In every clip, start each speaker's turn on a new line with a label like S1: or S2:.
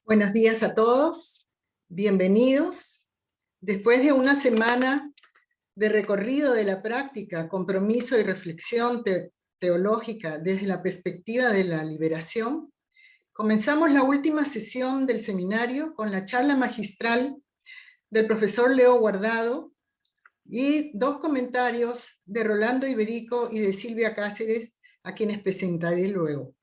S1: Buenos días a todos, bienvenidos. Después de una semana de recorrido de la práctica, compromiso y reflexión teológica desde la perspectiva de la liberación, comenzamos la última sesión del seminario con la charla magistral del profesor Leo Guardado y dos comentarios de Rolando Iberico y de Silvia Cáceres, a quienes presentaré luego.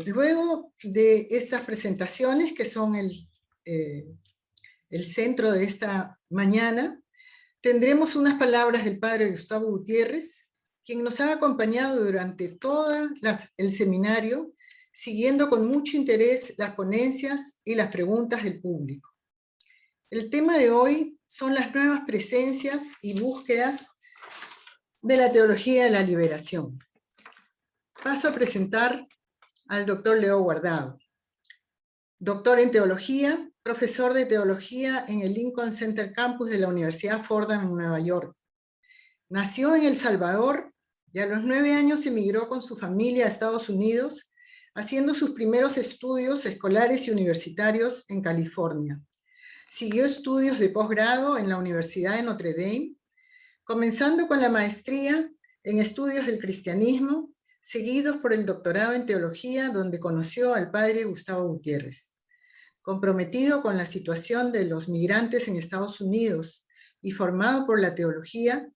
S1: Luego de estas presentaciones, que son el centro de esta mañana, tendremos unas palabras del padre Gustavo Gutiérrez, quien nos ha acompañado durante todo el seminario, siguiendo con mucho interés las ponencias y las preguntas del público. El tema de hoy son las nuevas presencias y búsquedas de la teología de la liberación. Paso a presentar al doctor Leo Guardado, doctor en teología, profesor de teología en el Lincoln Center Campus de la Universidad Fordham en Nueva York. Nació en El Salvador y a los 9 años emigró con su familia a Estados Unidos, haciendo sus primeros estudios escolares y universitarios en California. Siguió estudios de posgrado en la Universidad de Notre Dame, comenzando con la maestría en estudios del cristianismo, seguidos por el doctorado en teología, donde conoció al padre Gustavo Gutiérrez. Comprometido con la situación de los migrantes en Estados Unidos y formado por la teología,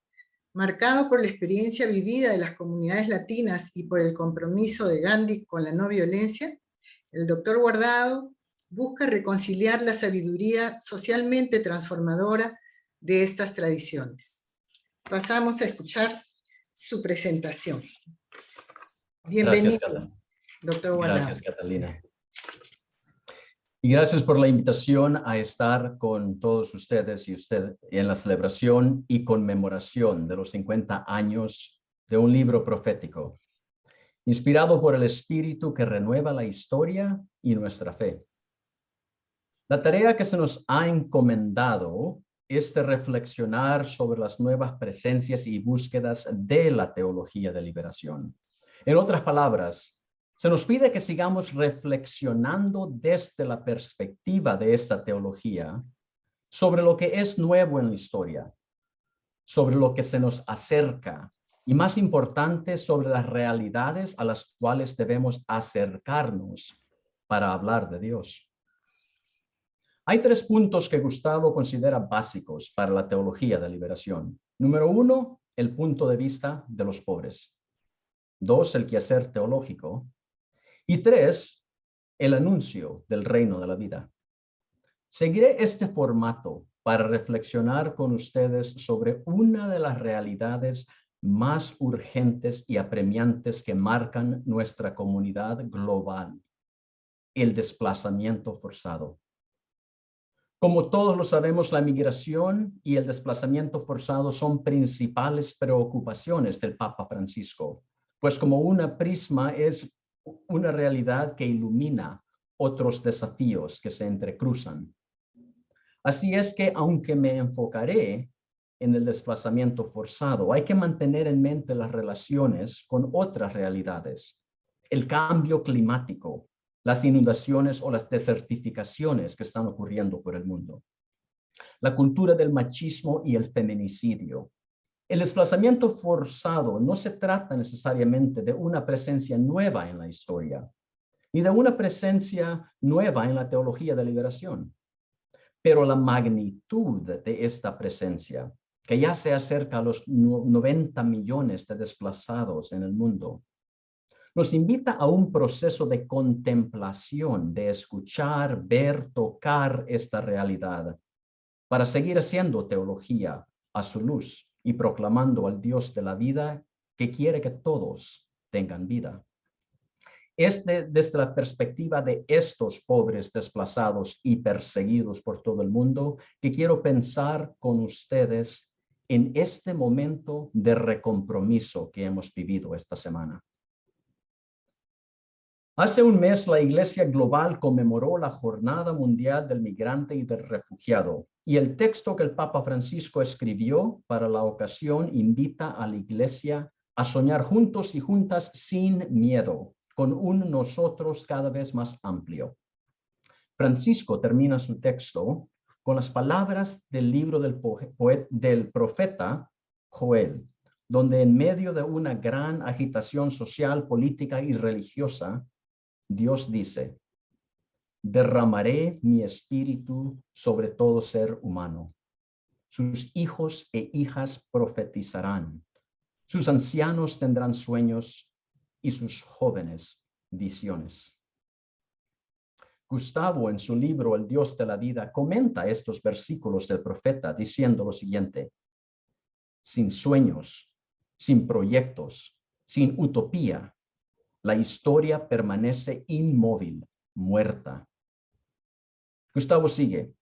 S1: marcado por la experiencia vivida de las comunidades latinas y por el compromiso de Gandhi con la no violencia, el doctor Guardado busca reconciliar la sabiduría socialmente transformadora de estas tradiciones. Pasamos a escuchar su presentación. Bienvenido, doctor Guardado.
S2: Gracias, Catalina. Y gracias por la invitación a estar con todos ustedes y usted en la celebración y conmemoración de los 50 años de un libro profético, inspirado por el Espíritu que renueva la historia y nuestra fe. La tarea que se nos ha encomendado es de reflexionar sobre las nuevas presencias y búsquedas de la teología de liberación. En otras palabras, se nos pide que sigamos reflexionando desde la perspectiva de esta teología sobre lo que es nuevo en la historia, sobre lo que se nos acerca y, más importante, sobre las realidades a las cuales debemos acercarnos para hablar de Dios. Hay 3 puntos que Gustavo considera básicos para la teología de liberación. Número 1, el punto de vista de los pobres. 2, el quehacer teológico. Y 3, el anuncio del reino de la vida. Seguiré este formato para reflexionar con ustedes sobre una de las realidades más urgentes y apremiantes que marcan nuestra comunidad global: el desplazamiento forzado. Como todos lo sabemos, la migración y el desplazamiento forzado son principales preocupaciones del Papa Francisco, pues como una prisma es una realidad que ilumina otros desafíos que se entrecruzan. Así es que, aunque me enfocaré en el desplazamiento forzado, hay que mantener en mente las relaciones con otras realidades: el cambio climático, las inundaciones o las desertificaciones que están ocurriendo por el mundo, la cultura del machismo y el feminicidio. El desplazamiento forzado no se trata necesariamente de una presencia nueva en la historia, ni de una presencia nueva en la teología de liberación, pero la magnitud de esta presencia, que ya se acerca a los 90 millones de desplazados en el mundo, nos invita a un proceso de contemplación, de escuchar, ver, tocar esta realidad, para seguir haciendo teología a su luz y proclamando al Dios de la vida que quiere que todos tengan vida. Es desde la perspectiva de estos pobres desplazados y perseguidos por todo el mundo que quiero pensar con ustedes en este momento de recompromiso que hemos vivido esta semana. Hace un mes la Iglesia Global conmemoró la Jornada Mundial del Migrante y del Refugiado, y el texto que el Papa Francisco escribió para la ocasión invita a la Iglesia a soñar juntos y juntas sin miedo, con un nosotros cada vez más amplio. Francisco termina su texto con las palabras del libro del profeta Joel, donde en medio de una gran agitación social, política y religiosa, Dios dice: derramaré mi espíritu sobre todo ser humano. Sus hijos e hijas profetizarán. Sus ancianos tendrán sueños y sus jóvenes visiones. Gustavo, en su libro El Dios de la Vida, comenta estos versículos del profeta diciendo lo siguiente: sin sueños, sin proyectos, sin utopía, la historia permanece inmóvil, muerta. Gustavo sigue: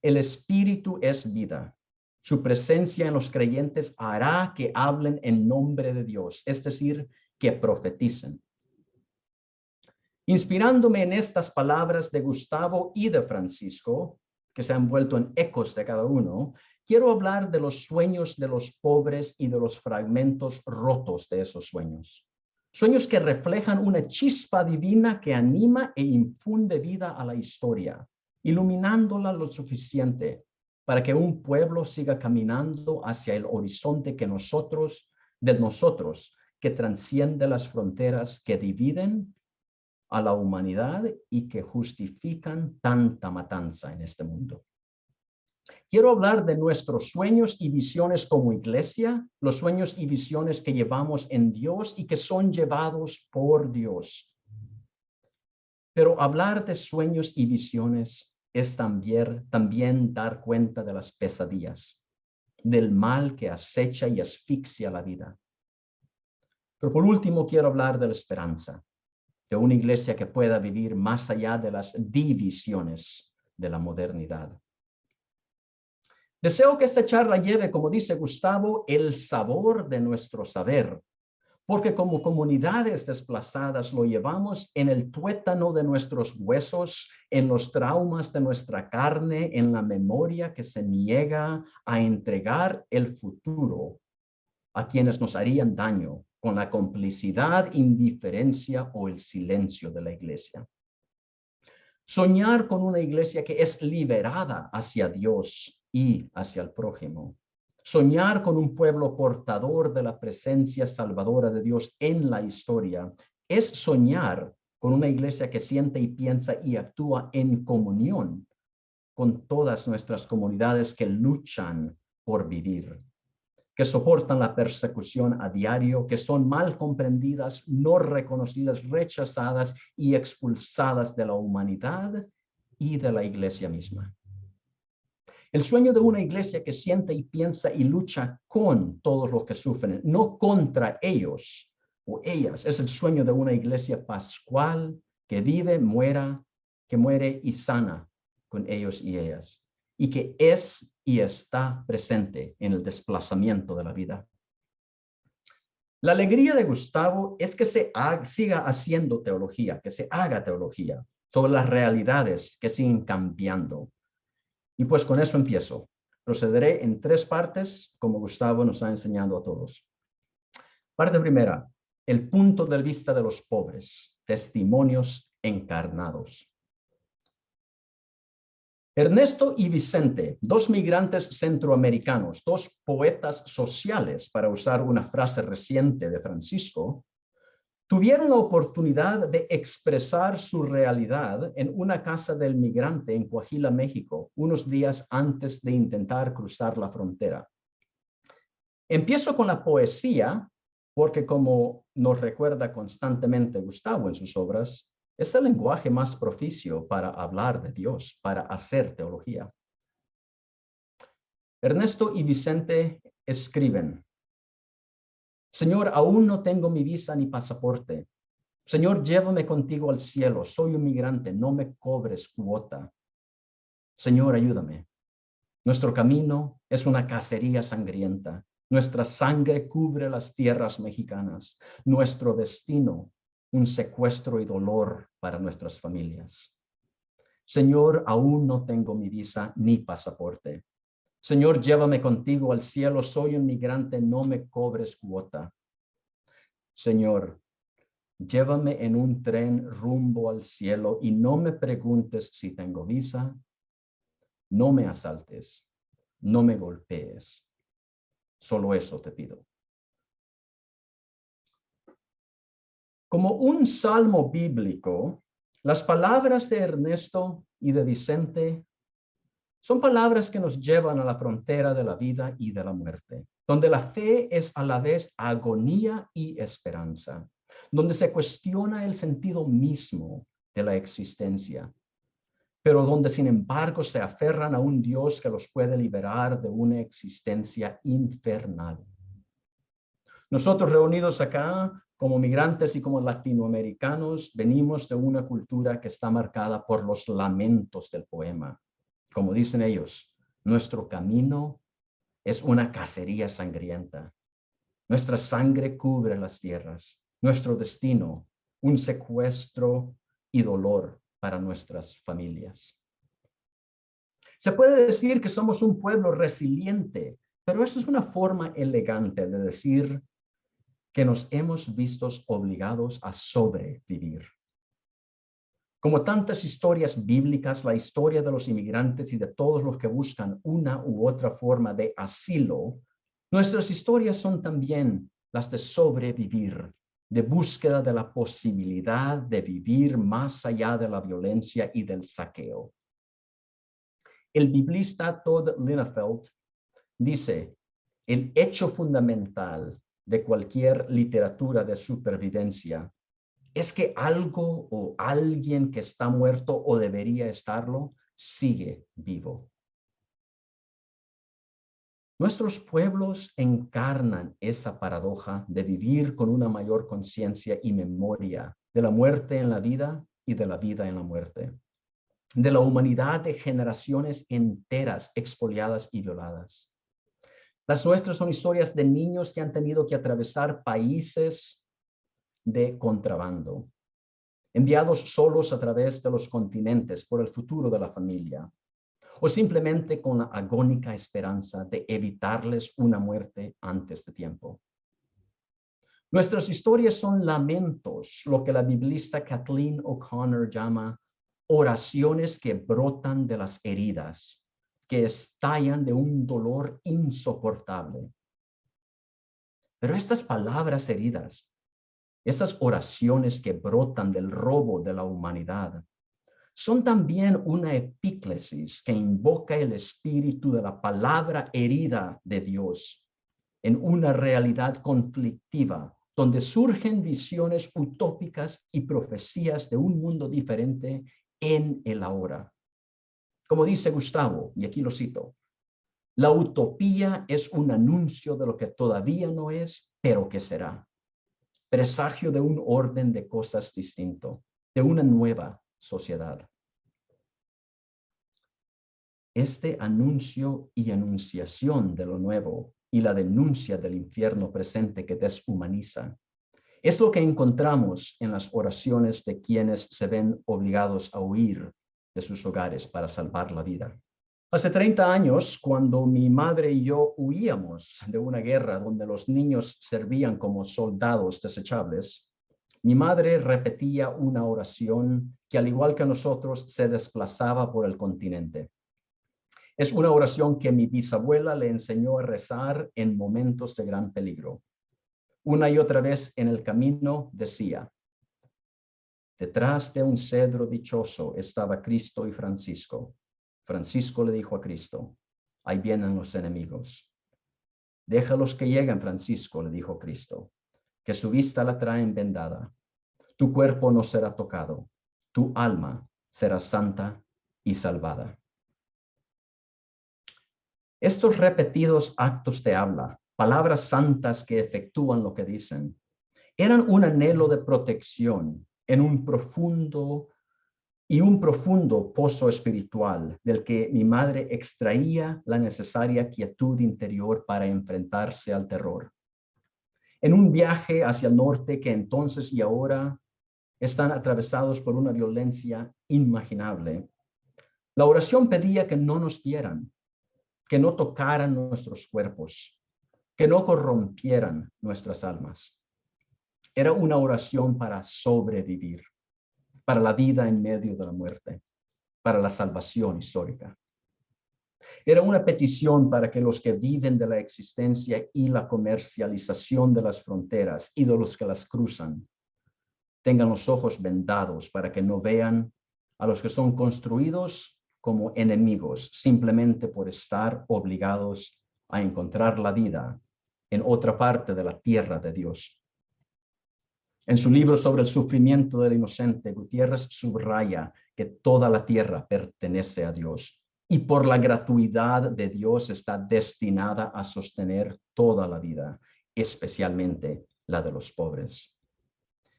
S2: el espíritu es vida. Su presencia en los creyentes hará que hablen en nombre de Dios, es decir, que profeticen. Inspirándome en estas palabras de Gustavo y de Francisco, que se han vuelto en ecos de cada uno, quiero hablar de los sueños de los pobres y de los fragmentos rotos de esos sueños. Sueños que reflejan una chispa divina que anima e infunde vida a la historia, iluminándola lo suficiente para que un pueblo siga caminando hacia el horizonte que nosotros que trasciende las fronteras que dividen a la humanidad y que justifican tanta matanza en este mundo. Quiero hablar de nuestros sueños y visiones como iglesia, los sueños y visiones que llevamos en Dios y que son llevados por Dios. Pero hablar de sueños y visiones es también dar cuenta de las pesadillas, del mal que acecha y asfixia la vida. Pero por último quiero hablar de la esperanza, de una iglesia que pueda vivir más allá de las divisiones de la modernidad. Deseo que esta charla lleve, como dice Gustavo, el sabor de nuestro saber, porque como comunidades desplazadas lo llevamos en el tuétano de nuestros huesos, en los traumas de nuestra carne, en la memoria que se niega a entregar el futuro a quienes nos harían daño, con la complicidad, indiferencia o el silencio de la iglesia. Soñar con una iglesia que es liberada hacia Dios y hacia el prójimo. Soñar con un pueblo portador de la presencia salvadora de Dios en la historia es soñar con una iglesia que siente y piensa y actúa en comunión con todas nuestras comunidades que luchan por vivir, que soportan la persecución a diario, que son mal comprendidas, no reconocidas, rechazadas y expulsadas de la humanidad y de la iglesia misma. El sueño de una iglesia que siente y piensa y lucha con todos los que sufren, no contra ellos o ellas, es el sueño de una iglesia pascual que vive, que muere y sana con ellos y ellas, y que es y está presente en el desplazamiento de la vida. La alegría de Gustavo es que se siga haciendo teología, que se haga teología sobre las realidades que siguen cambiando. Y pues con eso empiezo. Procederé en 3 partes, como Gustavo nos ha enseñado a todos. Parte primera, el punto de vista de los pobres, testimonios encarnados. Ernesto y Vicente, 2 migrantes centroamericanos, 2 poetas sociales, para usar una frase reciente de Francisco, tuvieron la oportunidad de expresar su realidad en una casa del migrante en Coahuila, México, unos días antes de intentar cruzar la frontera. Empiezo con la poesía, porque como nos recuerda constantemente Gustavo en sus obras, es el lenguaje más propicio para hablar de Dios, para hacer teología. Ernesto y Vicente escriben: Señor, aún no tengo mi visa ni pasaporte. Señor, llévame contigo al cielo. Soy un migrante, no me cobres cuota. Señor, ayúdame. Nuestro camino es una cacería sangrienta. Nuestra sangre cubre las tierras mexicanas. Nuestro destino, un secuestro y dolor para nuestras familias. Señor, aún no tengo mi visa ni pasaporte. Señor, llévame contigo al cielo. Soy un migrante, no me cobres cuota. Señor, Llévame en un tren rumbo al cielo y no me preguntes si tengo visa. No me asaltes, no me golpees. Solo eso te pido. Como un salmo bíblico, las palabras de Ernesto y de Vicente son palabras que nos llevan a la frontera de la vida y de la muerte, donde la fe es a la vez agonía y esperanza, donde se cuestiona el sentido mismo de la existencia, pero donde sin embargo se aferran a un Dios que los puede liberar de una existencia infernal. Nosotros reunidos acá como migrantes y como latinoamericanos venimos de una cultura que está marcada por los lamentos del poema. Como dicen ellos, nuestro camino es una cacería sangrienta. Nuestra sangre cubre las tierras. Nuestro destino, un secuestro y dolor para nuestras familias. Se puede decir que somos un pueblo resiliente, pero eso es una forma elegante de decir que nos hemos visto obligados a sobrevivir. Como tantas historias bíblicas, la historia de los inmigrantes y de todos los que buscan una u otra forma de asilo, nuestras historias son también las de sobrevivir, de búsqueda de la posibilidad de vivir más allá de la violencia y del saqueo. El biblista Todd Linefeld dice, el hecho fundamental de cualquier literatura de supervivencia es que algo o alguien que está muerto o debería estarlo, sigue vivo. Nuestros pueblos encarnan esa paradoja de vivir con una mayor conciencia y memoria de la muerte en la vida y de la vida en la muerte, de la humanidad de generaciones enteras expoliadas y violadas. Las nuestras son historias de niños que han tenido que atravesar países de contrabando, enviados solos a través de los continentes por el futuro de la familia, o simplemente con la agónica esperanza de evitarles una muerte antes de tiempo. Nuestras historias son lamentos, lo que la biblista Kathleen O'Connor llama oraciones que brotan de las heridas, que estallan de un dolor insoportable. Pero estas palabras heridas, estas oraciones que brotan del robo de la humanidad, son también una epíclesis que invoca el espíritu de la palabra herida de Dios en una realidad conflictiva, donde surgen visiones utópicas y profecías de un mundo diferente en el ahora. Como dice Gustavo, y aquí lo cito, la utopía es un anuncio de lo que todavía no es, pero que será. Presagio de un orden de cosas distinto, de una nueva sociedad. Este anuncio y anunciación de lo nuevo y la denuncia del infierno presente que deshumaniza es lo que encontramos en las oraciones de quienes se ven obligados a huir de sus hogares para salvar la vida. Hace 30 años, cuando mi madre y yo huíamos de una guerra donde los niños servían como soldados desechables, mi madre repetía una oración que, al igual que nosotros, se desplazaba por el continente. Es una oración que mi bisabuela le enseñó a rezar en momentos de gran peligro. Una y otra vez en el camino decía, detrás de un cedro dichoso estaba Cristo y Francisco. Francisco le dijo a Cristo, ahí vienen los enemigos. Déjalos que lleguen, Francisco, le dijo Cristo, que su vista la traen vendada. Tu cuerpo no será tocado, tu alma será santa y salvada. Estos repetidos actos de habla, palabras santas que efectúan lo que dicen, eran un anhelo de protección en un profundo pozo espiritual del que mi madre extraía la necesaria quietud interior para enfrentarse al terror. En un viaje hacia el norte que entonces y ahora están atravesados por una violencia inimaginable, la oración pedía que no nos hieran, que no tocaran nuestros cuerpos, que no corrompieran nuestras almas. Era una oración para sobrevivir, para la vida en medio de la muerte, para la salvación histórica. Era una petición para que los que viven de la existencia y la comercialización de las fronteras y de los que las cruzan tengan los ojos vendados para que no vean a los que son construidos como enemigos simplemente por estar obligados a encontrar la vida en otra parte de la tierra de Dios. En su libro sobre el sufrimiento del inocente, Gutiérrez subraya que toda la tierra pertenece a Dios y por la gratuidad de Dios está destinada a sostener toda la vida, especialmente la de los pobres.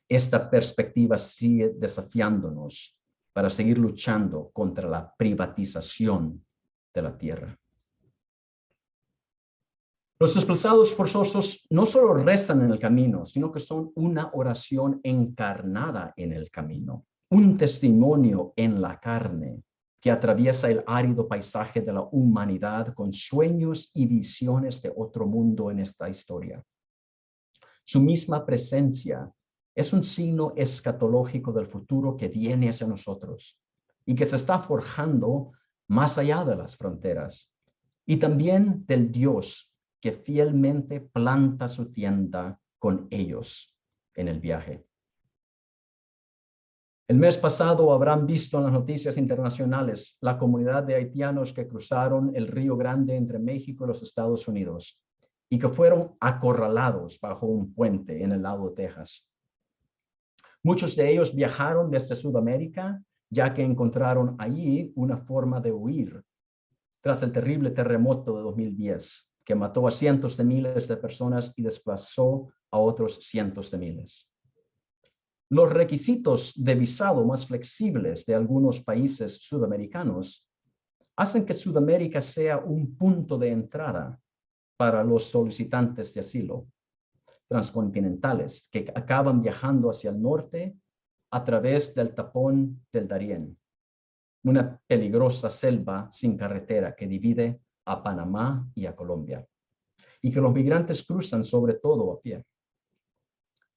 S2: Esta perspectiva sigue desafiándonos para seguir luchando contra la privatización de la tierra. Los desplazados forzosos no solo restan en el camino, sino que son una oración encarnada en el camino, un testimonio en la carne que atraviesa el árido paisaje de la humanidad con sueños y visiones de otro mundo en esta historia. Su misma presencia es un signo escatológico del futuro que viene hacia nosotros y que se está forjando más allá de las fronteras, y también del Dios que fielmente planta su tienda con ellos en el viaje. El mes pasado habrán visto en las noticias internacionales la comunidad de haitianos que cruzaron el Río Grande entre México y los Estados Unidos y que fueron acorralados bajo un puente en el lago de Texas. Muchos de ellos viajaron desde Sudamérica, ya que encontraron allí una forma de huir tras el terrible terremoto de 2010, que mató a cientos de miles de personas y desplazó a otros cientos de miles. Los requisitos de visado más flexibles de algunos países sudamericanos hacen que Sudamérica sea un punto de entrada para los solicitantes de asilo transcontinentales que acaban viajando hacia el norte a través del tapón del Darién, una peligrosa selva sin carretera que divide a Panamá y a Colombia, y que los migrantes cruzan sobre todo a pie.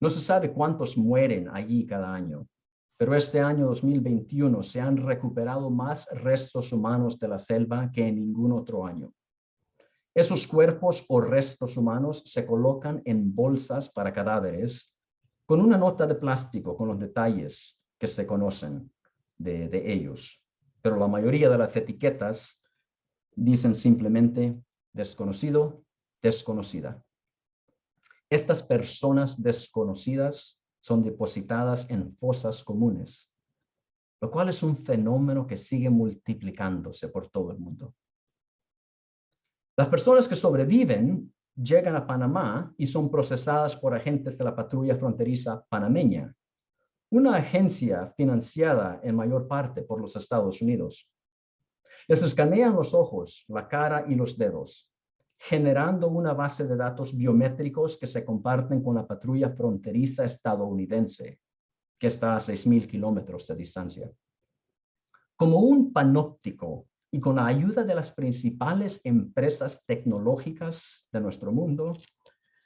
S2: No se sabe cuántos mueren allí cada año, pero este año 2021 se han recuperado más restos humanos de la selva que en ningún otro año. Esos cuerpos o restos humanos se colocan en bolsas para cadáveres con una nota de plástico con los detalles que se conocen de ellos. Pero la mayoría de las etiquetas dicen simplemente desconocido, desconocida. Estas personas desconocidas son depositadas en fosas comunes, lo cual es un fenómeno que sigue multiplicándose por todo el mundo. Las personas que sobreviven llegan a Panamá y son procesadas por agentes de la patrulla fronteriza panameña, una agencia financiada en mayor parte por los Estados Unidos. Les escanean los ojos, la cara y los dedos, generando una base de datos biométricos que se comparten con la patrulla fronteriza estadounidense, que está a 6,000 kilómetros de distancia. Como un panóptico y con la ayuda de las principales empresas tecnológicas de nuestro mundo,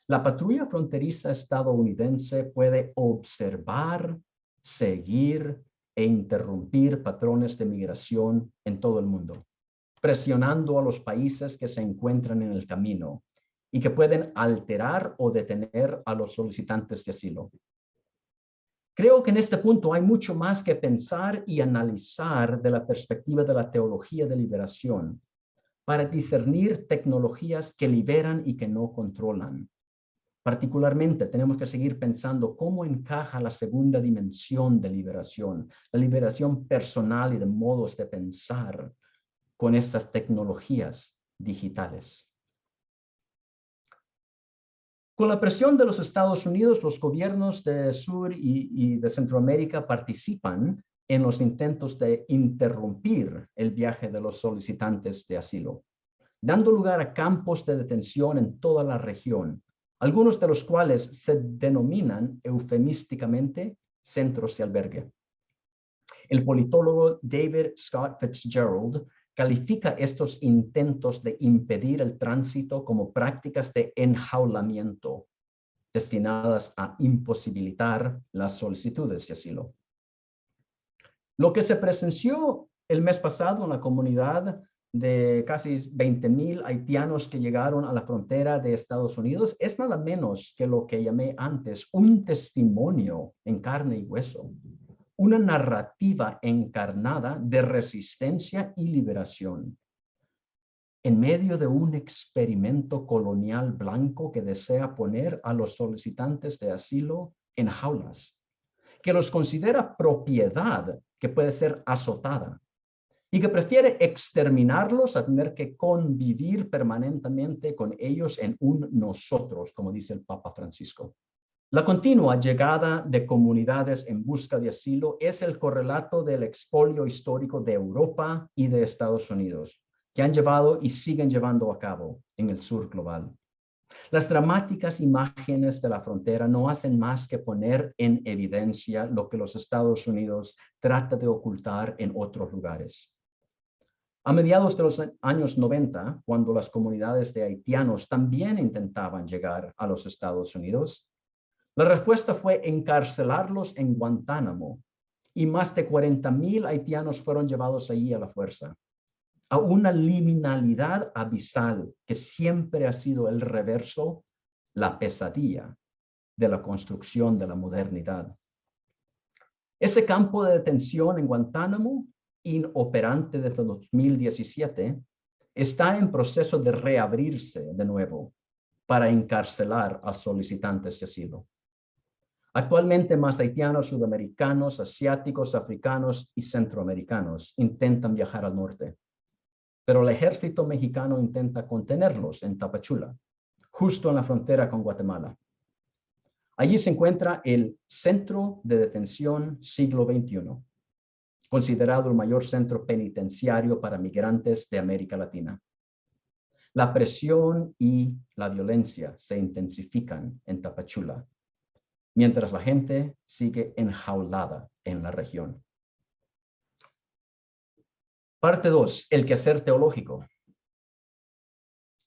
S2: la patrulla fronteriza estadounidense puede observar, seguir e interrumpir patrones de migración en todo el mundo, presionando a los países que se encuentran en el camino y que pueden alterar o detener a los solicitantes de asilo. Creo que en este punto hay mucho más que pensar y analizar de la perspectiva de la teología de liberación para discernir tecnologías que liberan y que no controlan. Particularmente, tenemos que seguir pensando cómo encaja la segunda dimensión de liberación, la liberación personal y de modos de pensar con estas tecnologías digitales. Con la presión de los Estados Unidos, los gobiernos de Sur y de Centroamérica participan en los intentos de interrumpir el viaje de los solicitantes de asilo, dando lugar a campos de detención en toda la región, algunos de los cuales se denominan eufemísticamente centros de albergue. El politólogo David Scott Fitzgerald califica estos intentos de impedir el tránsito como prácticas de enjaulamiento, destinadas a imposibilitar las solicitudes de asilo. Lo que se presenció el mes pasado en la comunidad de casi 20,000 haitianos que llegaron a la frontera de Estados Unidos es nada menos que lo que llamé antes un testimonio en carne y hueso, una narrativa encarnada de resistencia y liberación. En medio de un experimento colonial blanco que desea poner a los solicitantes de asilo en jaulas, que los considera propiedad que puede ser azotada y que prefiere exterminarlos a tener que convivir permanentemente con ellos en un nosotros, como dice el Papa Francisco. La continua llegada de comunidades en busca de asilo es el correlato del expolio histórico de Europa y de Estados Unidos, que han llevado y siguen llevando a cabo en el sur global. Las dramáticas imágenes de la frontera no hacen más que poner en evidencia lo que los Estados Unidos trata de ocultar en otros lugares. A mediados de los años 90, cuando las comunidades de haitianos también intentaban llegar a los Estados Unidos, la respuesta fue encarcelarlos en Guantánamo y más de 40,000 haitianos fueron llevados allí a la fuerza, a una liminalidad abisal que siempre ha sido el reverso, la pesadilla de la construcción de la modernidad. Ese campo de detención en Guantánamo, inoperante desde 2017, está en proceso de reabrirse de nuevo para encarcelar a solicitantes de asilo. Actualmente más haitianos, sudamericanos, asiáticos, africanos y centroamericanos intentan viajar al norte, pero el ejército mexicano intenta contenerlos en Tapachula, justo en la frontera con Guatemala. Allí se encuentra el Centro de Detención Siglo XXI, considerado el mayor centro penitenciario para migrantes de América Latina. La presión y la violencia se intensifican en Tapachula, mientras la gente sigue enjaulada en la región. Parte 2, el quehacer teológico.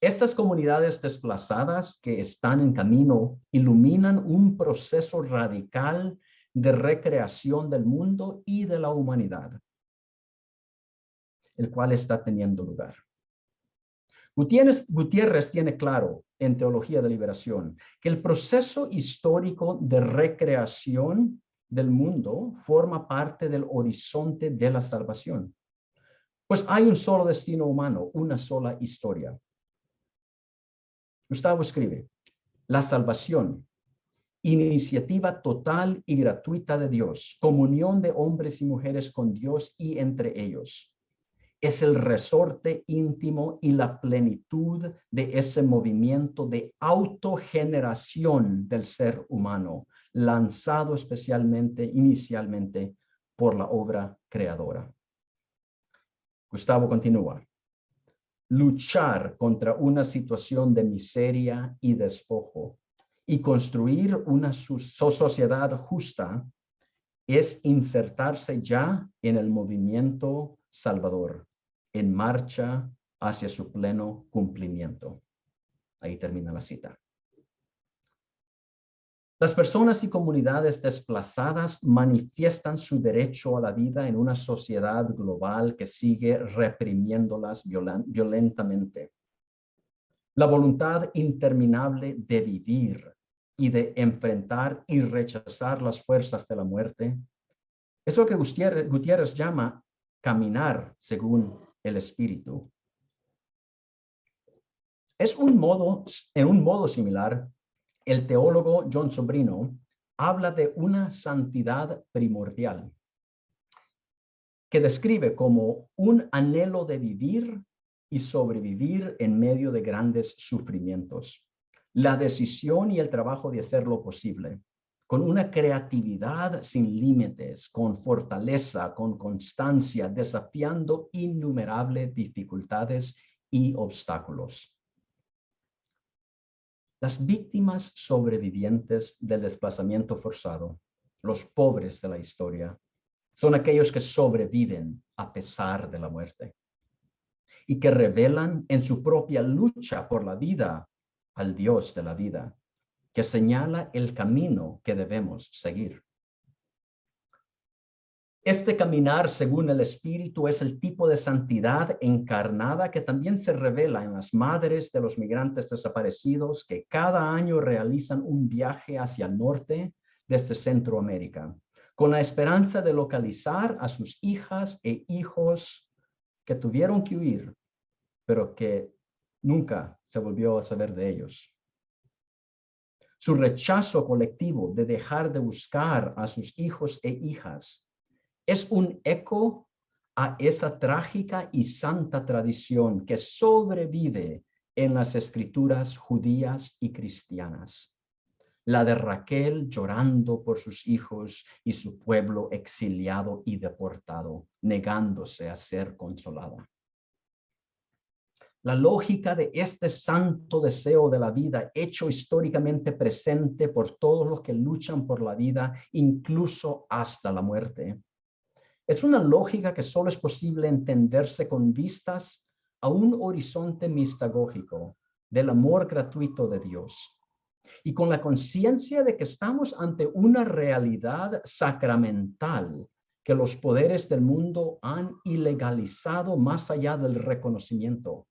S2: Estas comunidades desplazadas que están en camino iluminan un proceso radical de recreación del mundo y de la humanidad, el cual está teniendo lugar. Gutiérrez tiene claro en Teología de Liberación que el proceso histórico de recreación del mundo forma parte del horizonte de la salvación. Pues hay un solo destino humano, una sola historia. Gustavo escribe, la salvación, iniciativa total y gratuita de Dios, comunión de hombres y mujeres con Dios y entre ellos, es el resorte íntimo y la plenitud de ese movimiento de autogeneración del ser humano, lanzado inicialmente por la obra creadora. Gustavo continúa. Luchar contra una situación de miseria y despojo y construir una sociedad justa es insertarse ya en el movimiento salvador, en marcha hacia su pleno cumplimiento. Ahí termina la cita. Las personas y comunidades desplazadas manifiestan su derecho a la vida en una sociedad global que sigue reprimiéndolas violentamente. La voluntad interminable de vivir y de enfrentar y rechazar las fuerzas de la muerte es lo que Gutiérrez llama caminar según el Espíritu. En un modo similar, el teólogo John Sobrino habla de una santidad primordial que describe como un anhelo de vivir y sobrevivir en medio de grandes sufrimientos, la decisión y el trabajo de hacerlo posible, con una creatividad sin límites, con fortaleza, con constancia, desafiando innumerables dificultades y obstáculos. Las víctimas sobrevivientes del desplazamiento forzado, los pobres de la historia, son aquellos que sobreviven a pesar de la muerte y que revelan en su propia lucha por la vida al Dios de la vida, que señala el camino que debemos seguir. Este caminar según el Espíritu es el tipo de santidad encarnada que también se revela en las madres de los migrantes desaparecidos que cada año realizan un viaje hacia el norte desde Centroamérica, con la esperanza de localizar a sus hijas e hijos que tuvieron que huir, pero que nunca se volvió a saber de ellos. Su rechazo colectivo de dejar de buscar a sus hijos e hijas es un eco a esa trágica y santa tradición que sobrevive en las escrituras judías y cristianas. La de Raquel llorando por sus hijos y su pueblo exiliado y deportado, negándose a ser consolada. La lógica de este santo deseo de la vida, hecho históricamente presente por todos los que luchan por la vida, incluso hasta la muerte, es una lógica que solo es posible entenderse con vistas a un horizonte mistagógico del amor gratuito de Dios y con la conciencia de que estamos ante una realidad sacramental que los poderes del mundo han ilegalizado más allá del reconocimiento,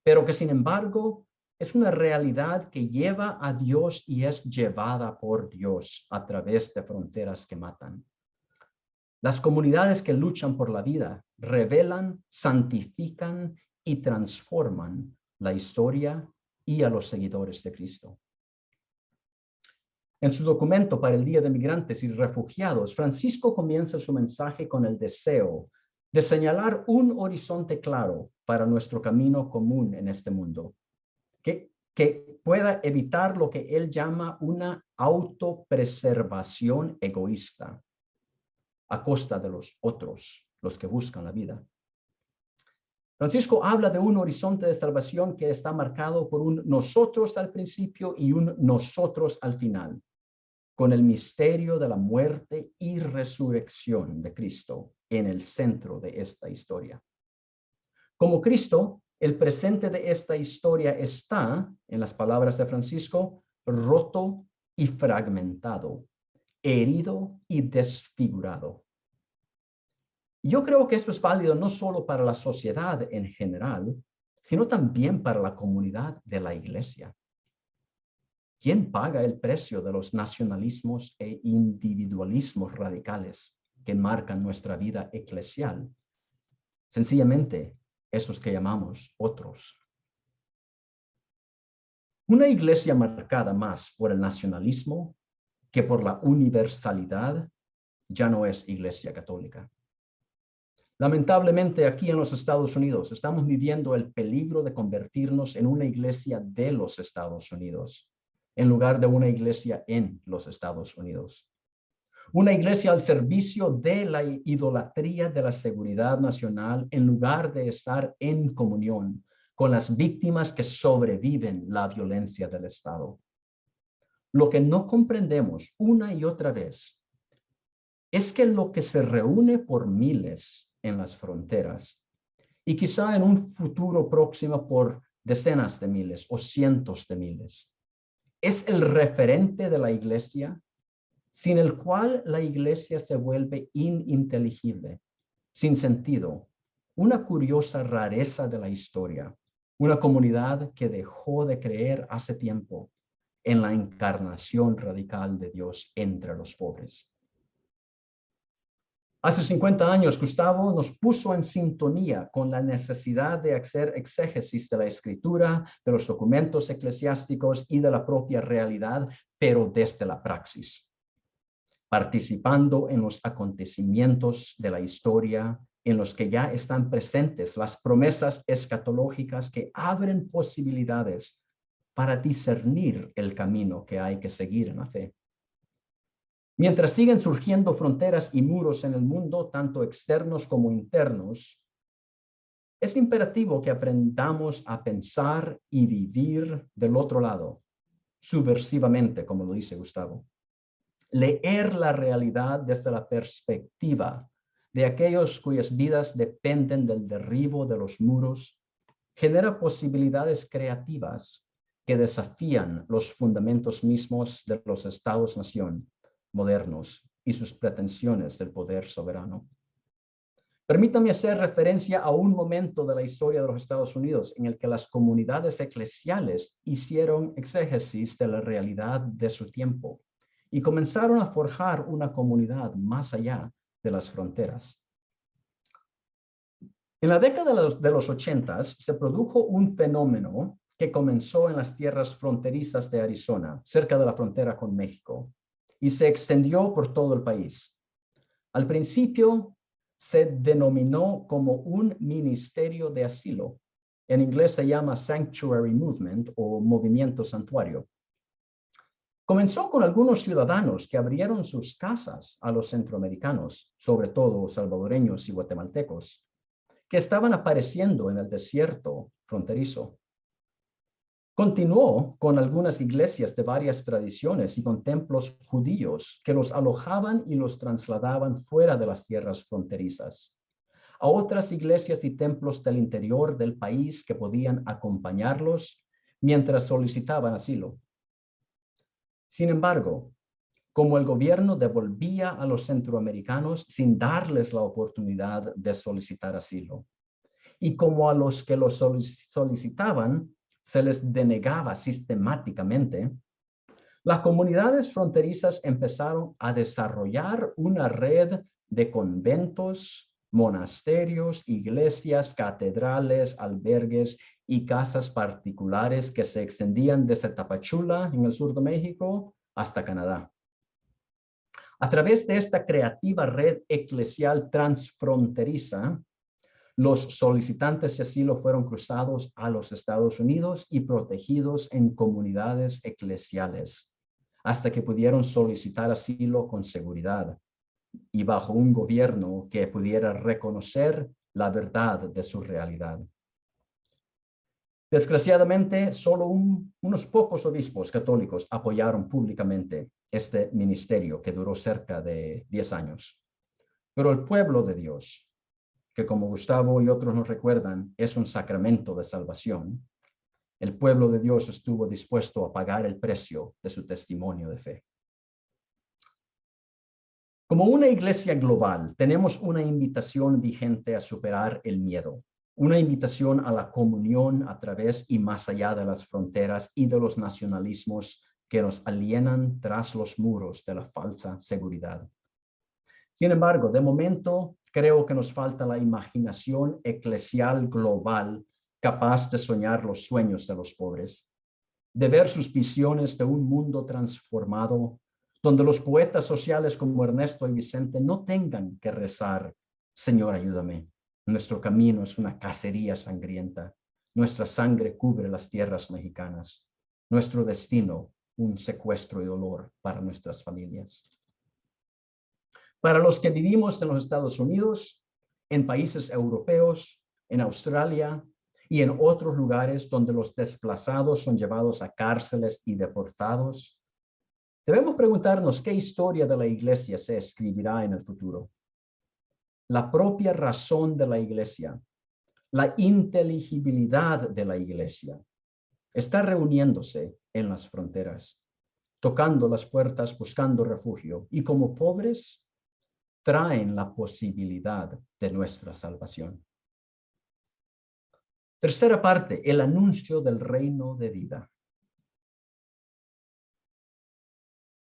S2: pero que sin embargo es una realidad que lleva a Dios y es llevada por Dios a través de fronteras que matan. Las comunidades que luchan por la vida revelan, santifican y transforman la historia y a los seguidores de Cristo. En su documento para el Día de Migrantes y Refugiados, Francisco comienza su mensaje con el deseo de señalar un horizonte claro para nuestro camino común en este mundo, que pueda evitar lo que él llama una autopreservación egoísta a costa de los otros, los que buscan la vida. Francisco habla de un horizonte de salvación que está marcado por un nosotros al principio y un nosotros al final, con el misterio de la muerte y resurrección de Cristo en el centro de esta historia. Como Cristo, el presente de esta historia está, en las palabras de Francisco, roto y fragmentado, herido y desfigurado. Yo creo que esto es válido no solo para la sociedad en general, sino también para la comunidad de la Iglesia. ¿Quién paga el precio de los nacionalismos e individualismos radicales que marcan nuestra vida eclesial? Sencillamente, esos que llamamos otros. Una iglesia marcada más por el nacionalismo que por la universalidad ya no es iglesia católica. Lamentablemente, aquí en los Estados Unidos estamos viviendo el peligro de convertirnos en una iglesia de los Estados Unidos, en lugar de una iglesia en los Estados Unidos. Una iglesia al servicio de la idolatría de la seguridad nacional en lugar de estar en comunión con las víctimas que sobreviven la violencia del Estado. Lo que no comprendemos una y otra vez es que lo que se reúne por miles en las fronteras y quizá en un futuro próximo por decenas de miles o cientos de miles, es el referente de la iglesia sin el cual la iglesia se vuelve ininteligible, sin sentido, una curiosa rareza de la historia, una comunidad que dejó de creer hace tiempo en la encarnación radical de Dios entre los pobres. Hace 50 años, Gustavo nos puso en sintonía con la necesidad de hacer exégesis de la escritura, de los documentos eclesiásticos y de la propia realidad, pero desde la praxis, participando en los acontecimientos de la historia en los que ya están presentes las promesas escatológicas que abren posibilidades para discernir el camino que hay que seguir en la fe. Mientras siguen surgiendo fronteras y muros en el mundo, tanto externos como internos, es imperativo que aprendamos a pensar y vivir del otro lado, subversivamente, como lo dice Gustavo. Leer la realidad desde la perspectiva de aquellos cuyas vidas dependen del derribo de los muros genera posibilidades creativas que desafían los fundamentos mismos de los estados-nación modernos y sus pretensiones del poder soberano. Permítame hacer referencia a un momento de la historia de los Estados Unidos en el que las comunidades eclesiales hicieron exégesis de la realidad de su tiempo y comenzaron a forjar una comunidad más allá de las fronteras. En la década de los 80 se produjo un fenómeno que comenzó en las tierras fronterizas de Arizona, cerca de la frontera con México, y se extendió por todo el país. Al principio se denominó como un ministerio de asilo. En inglés se llama Sanctuary Movement o Movimiento Santuario. Comenzó con algunos ciudadanos que abrieron sus casas a los centroamericanos, sobre todo salvadoreños y guatemaltecos, que estaban apareciendo en el desierto fronterizo. Continuó con algunas iglesias de varias tradiciones y con templos judíos que los alojaban y los trasladaban fuera de las tierras fronterizas, a otras iglesias y templos del interior del país que podían acompañarlos mientras solicitaban asilo. Sin embargo, como el gobierno devolvía a los centroamericanos sin darles la oportunidad de solicitar asilo, y como a los que lo solicitaban se les denegaba sistemáticamente, las comunidades fronterizas empezaron a desarrollar una red de conventos, monasterios, iglesias, catedrales, albergues y casas particulares que se extendían desde Tapachula, en el sur de México, hasta Canadá. A través de esta creativa red eclesial transfronteriza, los solicitantes de asilo fueron cruzados a los Estados Unidos y protegidos en comunidades eclesiales, hasta que pudieron solicitar asilo con seguridad y bajo un gobierno que pudiera reconocer la verdad de su realidad. Desgraciadamente, solo unos pocos obispos católicos apoyaron públicamente este ministerio que duró cerca de 10 años. Pero el pueblo de Dios, que como Gustavo y otros nos recuerdan, es un sacramento de salvación, el pueblo de Dios estuvo dispuesto a pagar el precio de su testimonio de fe. Como una iglesia global, tenemos una invitación vigente a superar el miedo, una invitación a la comunión a través y más allá de las fronteras y de los nacionalismos que nos alienan tras los muros de la falsa seguridad. Sin embargo, de momento, creo que nos falta la imaginación eclesial global capaz de soñar los sueños de los pobres, de ver sus visiones de un mundo transformado, donde los poetas sociales como Ernesto y Vicente no tengan que rezar, Señor, ayúdame. Nuestro camino es una cacería sangrienta. Nuestra sangre cubre las tierras mexicanas. Nuestro destino, un secuestro y dolor para nuestras familias. Para los que vivimos en los Estados Unidos, en países europeos, en Australia y en otros lugares donde los desplazados son llevados a cárceles y deportados, debemos preguntarnos qué historia de la iglesia se escribirá en el futuro. La propia razón de la iglesia, la inteligibilidad de la iglesia, está reuniéndose en las fronteras, tocando las puertas, buscando refugio, y como pobres, traen la posibilidad de nuestra salvación. Tercera parte, el anuncio del reino de vida.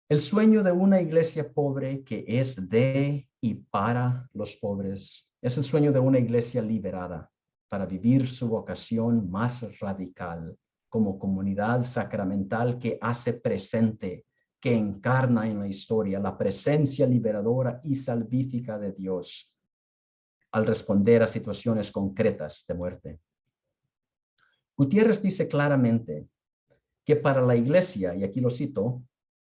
S2: El sueño de una iglesia pobre que es de y para los pobres es el sueño de una iglesia liberada para vivir su vocación más radical como comunidad sacramental que hace presente, que encarna en la historia la presencia liberadora y salvífica de Dios al responder a situaciones concretas de muerte. Gutiérrez dice claramente que para la iglesia, y aquí lo cito,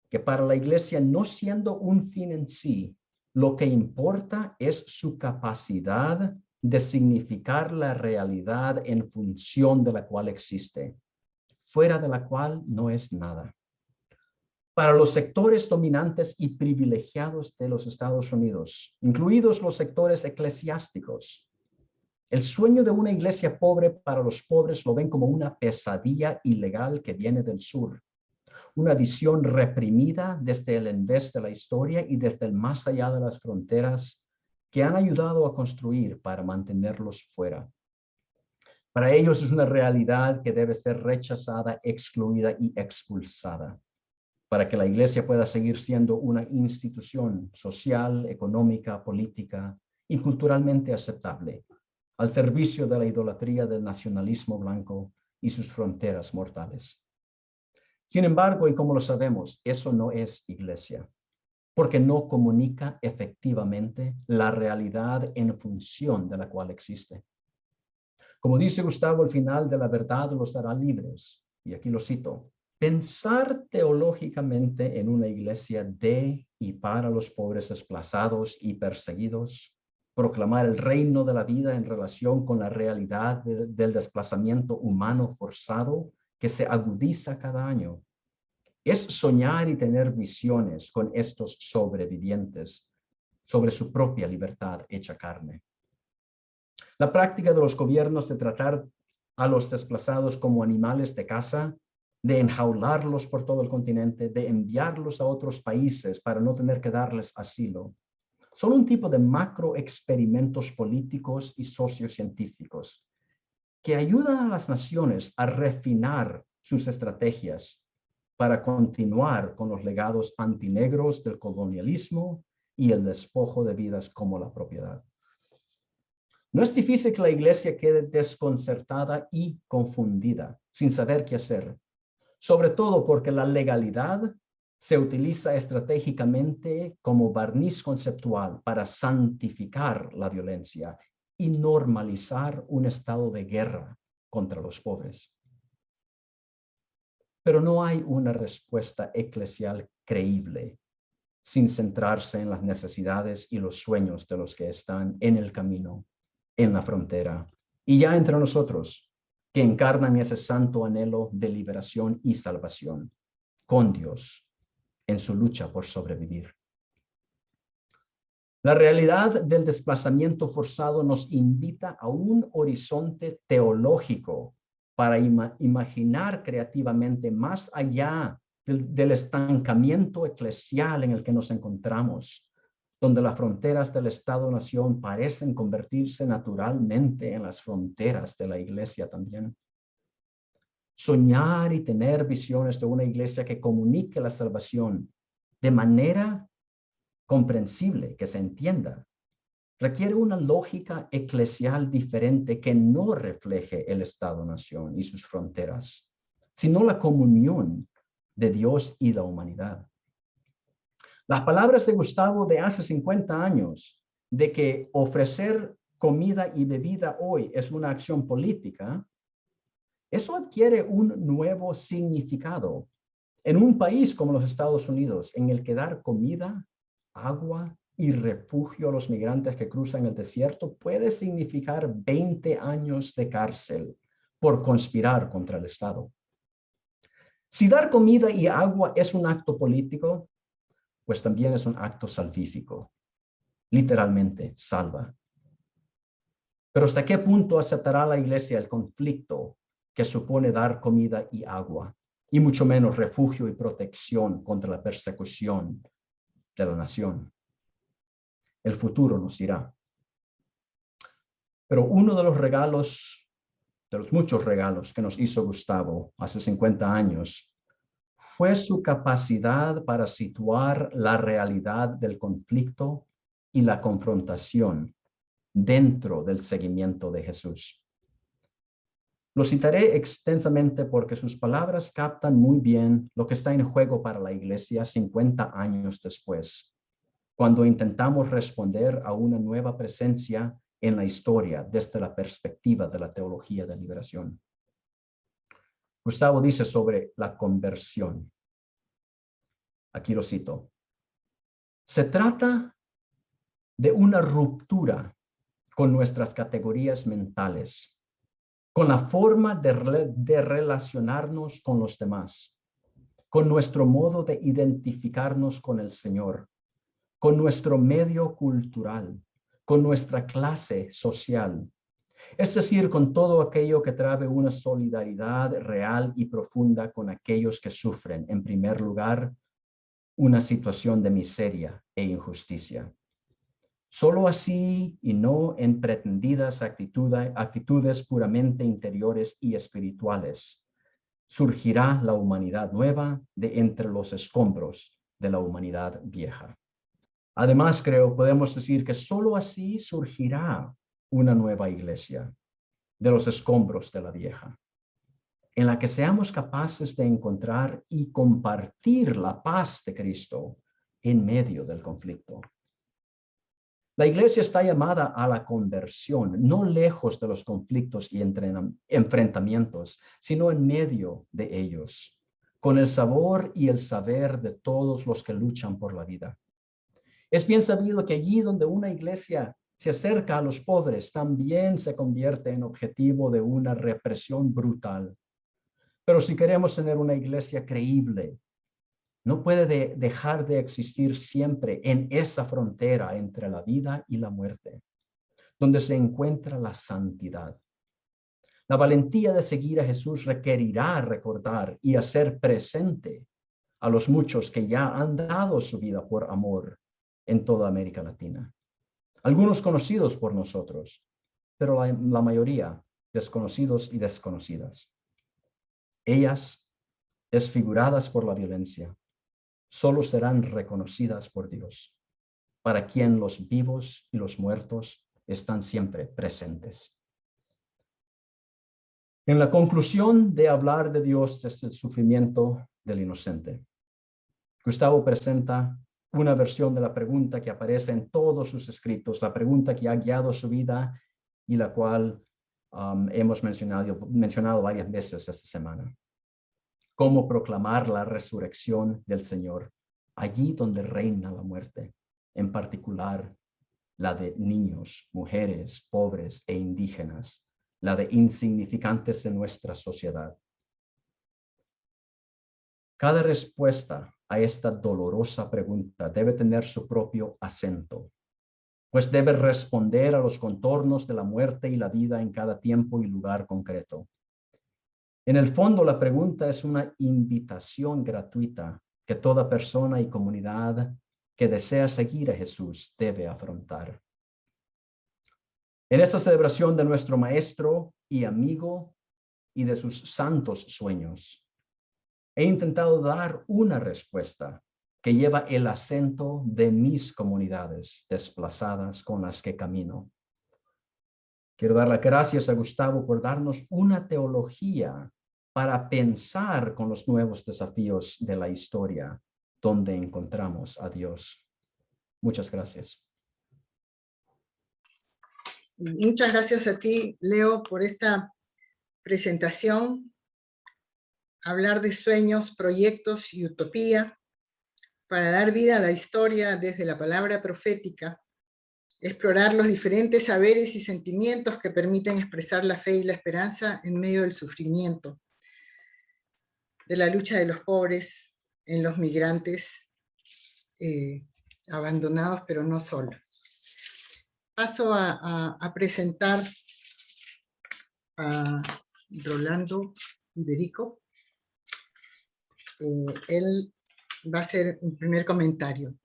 S2: que para la iglesia no siendo un fin en sí, lo que importa es su capacidad de significar la realidad en función de la cual existe, fuera de la cual no es nada. Para los sectores dominantes y privilegiados de los Estados Unidos, incluidos los sectores eclesiásticos, El sueño de una iglesia pobre para los pobres lo ven como una pesadilla ilegal que viene del sur, una visión reprimida desde el envés de la historia y desde el más allá de las fronteras que han ayudado a construir para mantenerlos fuera. Para ellos es una realidad que debe ser rechazada, excluida y expulsada, para que la iglesia pueda seguir siendo una institución social, económica, política y culturalmente aceptable, al servicio de la idolatría del nacionalismo blanco y sus fronteras mortales. Sin embargo, y como lo sabemos, eso no es iglesia, porque no comunica efectivamente la realidad en función de la cual existe. Como dice Gustavo, al final de la verdad los hará libres. Y aquí lo cito: pensar teológicamente en una iglesia de y para los pobres desplazados y perseguidos, proclamar el reino de la vida en relación con la realidad del desplazamiento humano forzado que se agudiza cada año, es soñar y tener visiones con estos sobrevivientes sobre su propia libertad hecha carne. La práctica de los gobiernos de tratar a los desplazados como animales de caza, de enjaularlos por todo el continente, de enviarlos a otros países para no tener que darles asilo, son un tipo de macroexperimentos políticos y sociocientíficos que ayudan a las naciones a refinar sus estrategias para continuar con los legados antinegros del colonialismo y el despojo de vidas como la propiedad. No es difícil que la iglesia quede desconcertada y confundida, sin saber qué hacer, sobre todo porque la legalidad se utiliza estratégicamente como barniz conceptual para santificar la violencia y normalizar un estado de guerra contra los pobres. Pero no hay una respuesta eclesial creíble sin centrarse en las necesidades y los sueños de los que están en el camino, en la frontera, y ya entre nosotros, que encarnan ese santo anhelo de liberación y salvación con Dios en su lucha por sobrevivir. La realidad del desplazamiento forzado nos invita a un horizonte teológico para imaginar creativamente más allá del estancamiento eclesial en el que nos encontramos, donde las fronteras del Estado-Nación parecen convertirse naturalmente en las fronteras de la iglesia también. Soñar y tener visiones de una iglesia que comunique la salvación de manera comprensible, que se entienda, requiere una lógica eclesial diferente que no refleje el Estado-Nación y sus fronteras, sino la comunión de Dios y la humanidad. Las palabras de Gustavo de hace 50 años, de que ofrecer comida y bebida hoy es una acción política, eso adquiere un nuevo significado en un país como los Estados Unidos, en el que dar comida, agua y refugio a los migrantes que cruzan el desierto puede significar 20 años de cárcel por conspirar contra el Estado. Si dar comida y agua es un acto político, pues también es un acto salvífico. Literalmente, salva. Pero ¿hasta qué punto aceptará la iglesia el conflicto que supone dar comida y agua, y mucho menos refugio y protección contra la persecución de la nación? El futuro nos dirá. Pero uno de los regalos, de los muchos regalos que nos hizo Gustavo hace 50 años, fue su capacidad para situar la realidad del conflicto y la confrontación dentro del seguimiento de Jesús. Lo citaré extensamente porque sus palabras captan muy bien lo que está en juego para la iglesia 50 años después, cuando intentamos responder a una nueva presencia en la historia desde la perspectiva de la teología de liberación. Gustavo dice sobre la conversión. Aquí lo cito. Se trata de una ruptura con nuestras categorías mentales, con la forma de relacionarnos con los demás, con nuestro modo de identificarnos con el Señor, con nuestro medio cultural, con nuestra clase social, Es decir, con todo aquello que trae una solidaridad real y profunda con aquellos que sufren, en primer lugar, una situación de miseria e injusticia. Solo así y no en pretendidas actitudes puramente interiores y espirituales, surgirá la humanidad nueva de entre los escombros de la humanidad vieja. Además, podemos decir que solo así surgirá una nueva iglesia de los escombros de la vieja, en la que seamos capaces de encontrar y compartir la paz de Cristo en medio del conflicto. La iglesia está llamada a la conversión, no lejos de los conflictos y enfrentamientos, sino en medio de ellos, con el sabor y el saber de todos los que luchan por la vida. Es bien sabido que allí donde una iglesia se acerca a los pobres, también se convierte en objetivo de una represión brutal. Pero si queremos tener una iglesia creíble, no puede dejar de existir siempre en esa frontera entre la vida y la muerte, donde se encuentra la santidad. La valentía de seguir a Jesús requerirá recordar y hacer presente a los muchos que ya han dado su vida por amor en toda América Latina. Algunos conocidos por nosotros, pero la mayoría desconocidos y desconocidas. Ellas, desfiguradas por la violencia, solo serán reconocidas por Dios, para quien los vivos y los muertos están siempre presentes. En la conclusión de hablar de Dios desde el sufrimiento del inocente, Gustavo presenta una versión de la pregunta que aparece en todos sus escritos, la pregunta que ha guiado su vida y la cual hemos mencionado varias veces esta semana. ¿Cómo proclamar la resurrección del Señor allí donde reina la muerte, en particular la de niños, mujeres, pobres e indígenas, la de insignificantes de nuestra sociedad? Cada respuesta a esta dolorosa pregunta debe tener su propio acento, pues debe responder a los contornos de la muerte y la vida en cada tiempo y lugar concreto. En el fondo, la pregunta es una invitación gratuita que toda persona y comunidad que desea seguir a Jesús debe afrontar. En esta celebración de nuestro Maestro y amigo y de sus santos sueños, he intentado dar una respuesta que lleva el acento de mis comunidades desplazadas con las que camino. Quiero dar las gracias a Gustavo por darnos una teología para pensar con los nuevos desafíos de la historia, donde encontramos a Dios. Muchas gracias.
S1: Muchas gracias a ti, Leo, por esta presentación. Hablar de sueños, proyectos y utopía para dar vida a la historia desde la palabra profética, explorar los diferentes saberes y sentimientos que permiten expresar la fe y la esperanza en medio del sufrimiento, de la lucha de los pobres, en los migrantes abandonados pero no solos. Paso a presentar a Rolando Iberico. Él va a hacer un primer comentario.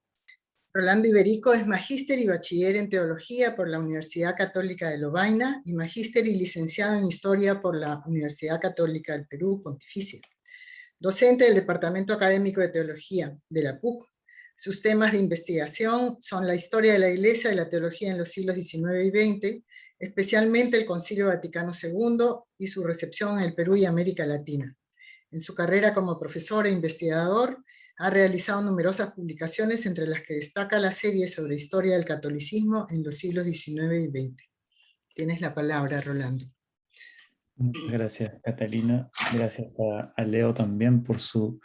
S1: Rolando Iberico es magíster y bachiller en teología por la Universidad Católica de Lovaina y magíster y licenciado en historia por la Universidad Católica del Perú, Pontificia. Docente del Departamento Académico de Teología de la PUC. Sus temas de investigación son la historia de la Iglesia y la teología en los siglos XIX y XX, especialmente el Concilio Vaticano II y su recepción en el Perú y América Latina. En su carrera como profesor e investigador, ha realizado numerosas publicaciones, entre las que destaca la serie sobre historia del catolicismo en los siglos XIX y XX. Tienes la palabra, Rolando.
S3: Gracias, Catalina. Gracias a Leo también por su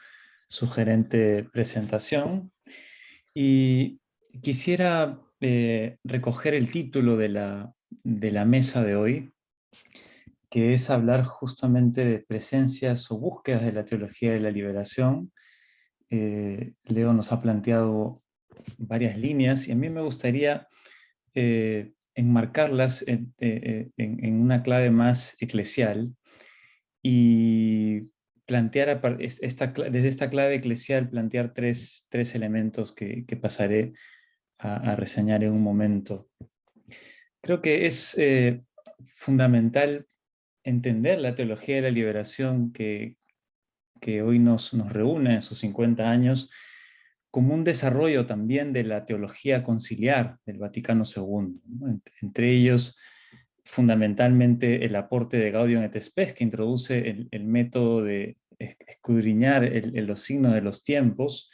S3: sugerente presentación. Y quisiera recoger el título de la mesa de hoy, que es hablar justamente de presencias o búsquedas de la teología de la liberación. Leo nos ha planteado varias líneas y a mí me gustaría enmarcarlas en una clave más eclesial y plantear desde esta clave eclesial, plantear tres elementos que pasaré a reseñar en un momento. Creo que es fundamental entender la teología de la liberación que hoy nos reúne en sus 50 años como un desarrollo también de la teología conciliar del Vaticano II, ¿no? Entre ellos, fundamentalmente, el aporte de Gaudium et Spes, que introduce el método de escudriñar los signos de los tiempos,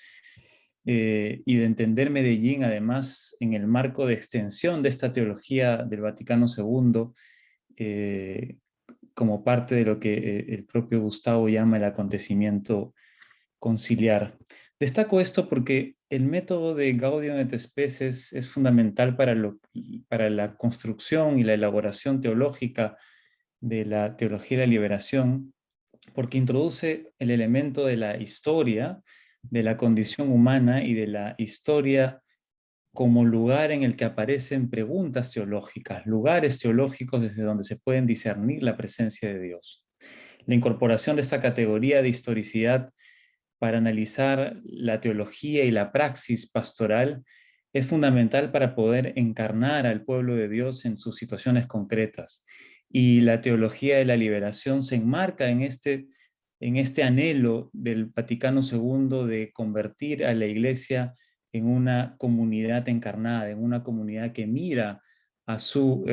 S3: y de entender Medellín, además, en el marco de extensión de esta teología del Vaticano II, como parte de lo que el propio Gustavo llama el acontecimiento conciliar. Destaco esto porque el método de Gaudium et Spes es fundamental para la construcción y la elaboración teológica de la teología de la liberación, porque introduce el elemento de la historia, de la condición humana y de la historia como lugar en el que aparecen preguntas teológicas, lugares teológicos desde donde se pueden discernir la presencia de Dios. La incorporación de esta categoría de historicidad para analizar la teología y la praxis pastoral es fundamental para poder encarnar al pueblo de Dios en sus situaciones concretas. Y la teología de la liberación se enmarca en este anhelo del Vaticano II de convertir a la Iglesia en una comunidad encarnada, en una comunidad que mira a su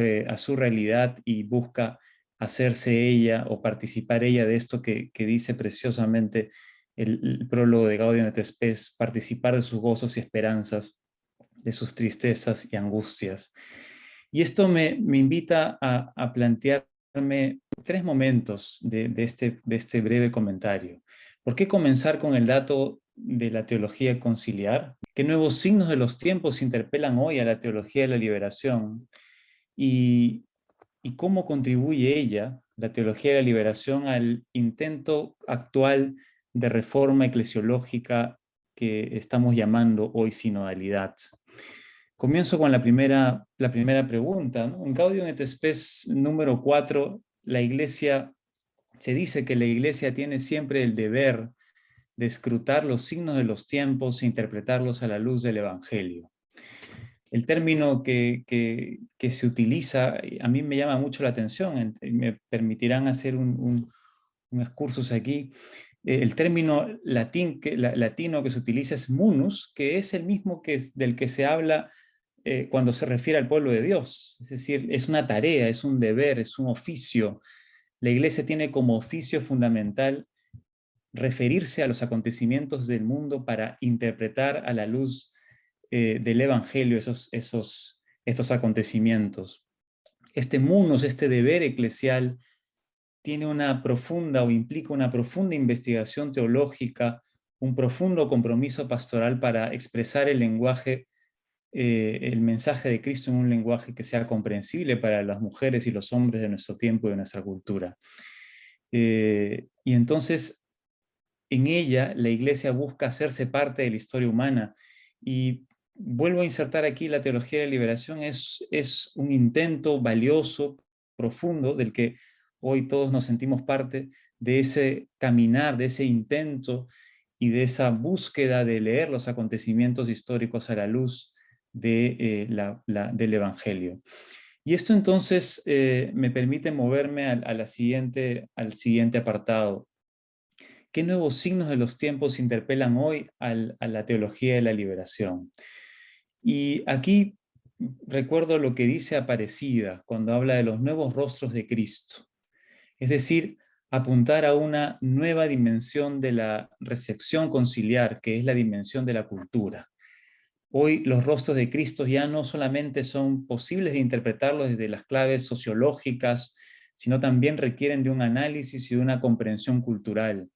S3: realidad y busca hacerse ella o participar ella de esto que dice preciosamente el prólogo de Gaudium et Spes, participar de sus gozos y esperanzas, de sus tristezas y angustias. Y esto me invita a plantearme tres momentos de este breve comentario. ¿Por qué comenzar con el dato de la teología conciliar? ¿Qué nuevos signos de los tiempos interpelan hoy a la teología de la liberación? Y cómo contribuye ella, la teología de la liberación, al intento actual de reforma eclesiológica que estamos llamando hoy sinodalidad. Comienzo con la primera pregunta, ¿no? En Gaudium et Spes número 4, se dice que la Iglesia tiene siempre el deber de escrutar los signos de los tiempos e interpretarlos a la luz del Evangelio. El término que se utiliza a mí me llama mucho la atención, me permitirán hacer un excursus aquí. El término latino que se utiliza es munus, que es el mismo del que se habla cuando se refiere al pueblo de Dios. Es decir, es una tarea, es un deber, es un oficio. La Iglesia tiene como oficio fundamental referirse a los acontecimientos del mundo para interpretar a la luz del Evangelio estos acontecimientos. Este munus, este deber eclesial, tiene una profunda o implica una profunda investigación teológica, un profundo compromiso pastoral para expresar el mensaje de Cristo en un lenguaje que sea comprensible para las mujeres y los hombres de nuestro tiempo y de nuestra cultura. Y entonces, en ella, la Iglesia busca hacerse parte de la historia humana. Y vuelvo a insertar aquí la teología de la liberación, es un intento valioso, profundo, del que hoy todos nos sentimos parte, de ese caminar, de ese intento y de esa búsqueda de leer los acontecimientos históricos a la luz del Evangelio. Y esto entonces me permite moverme al siguiente apartado. ¿Qué nuevos signos de los tiempos interpelan hoy a la teología de la liberación? Y aquí recuerdo lo que dice Aparecida cuando habla de los nuevos rostros de Cristo. Es decir, apuntar a una nueva dimensión de la recepción conciliar, que es la dimensión de la cultura. Hoy los rostros de Cristo ya no solamente son posibles de interpretarlos desde las claves sociológicas, sino también requieren de un análisis y de una comprensión cultural.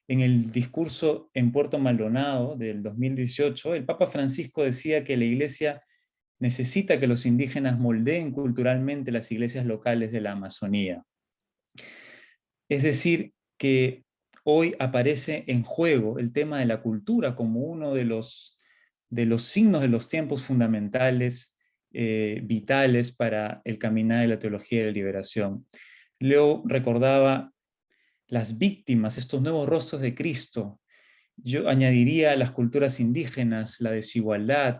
S3: En el discurso en Puerto Maldonado del 2018, el Papa Francisco decía que la Iglesia necesita que los indígenas moldeen culturalmente las iglesias locales de la Amazonía. Es decir, que hoy aparece en juego el tema de la cultura como uno de los signos de los tiempos fundamentales vitales para el caminar de la teología de la liberación. Leo recordaba las víctimas, estos nuevos rostros de Cristo. Yo añadiría las culturas indígenas, la desigualdad,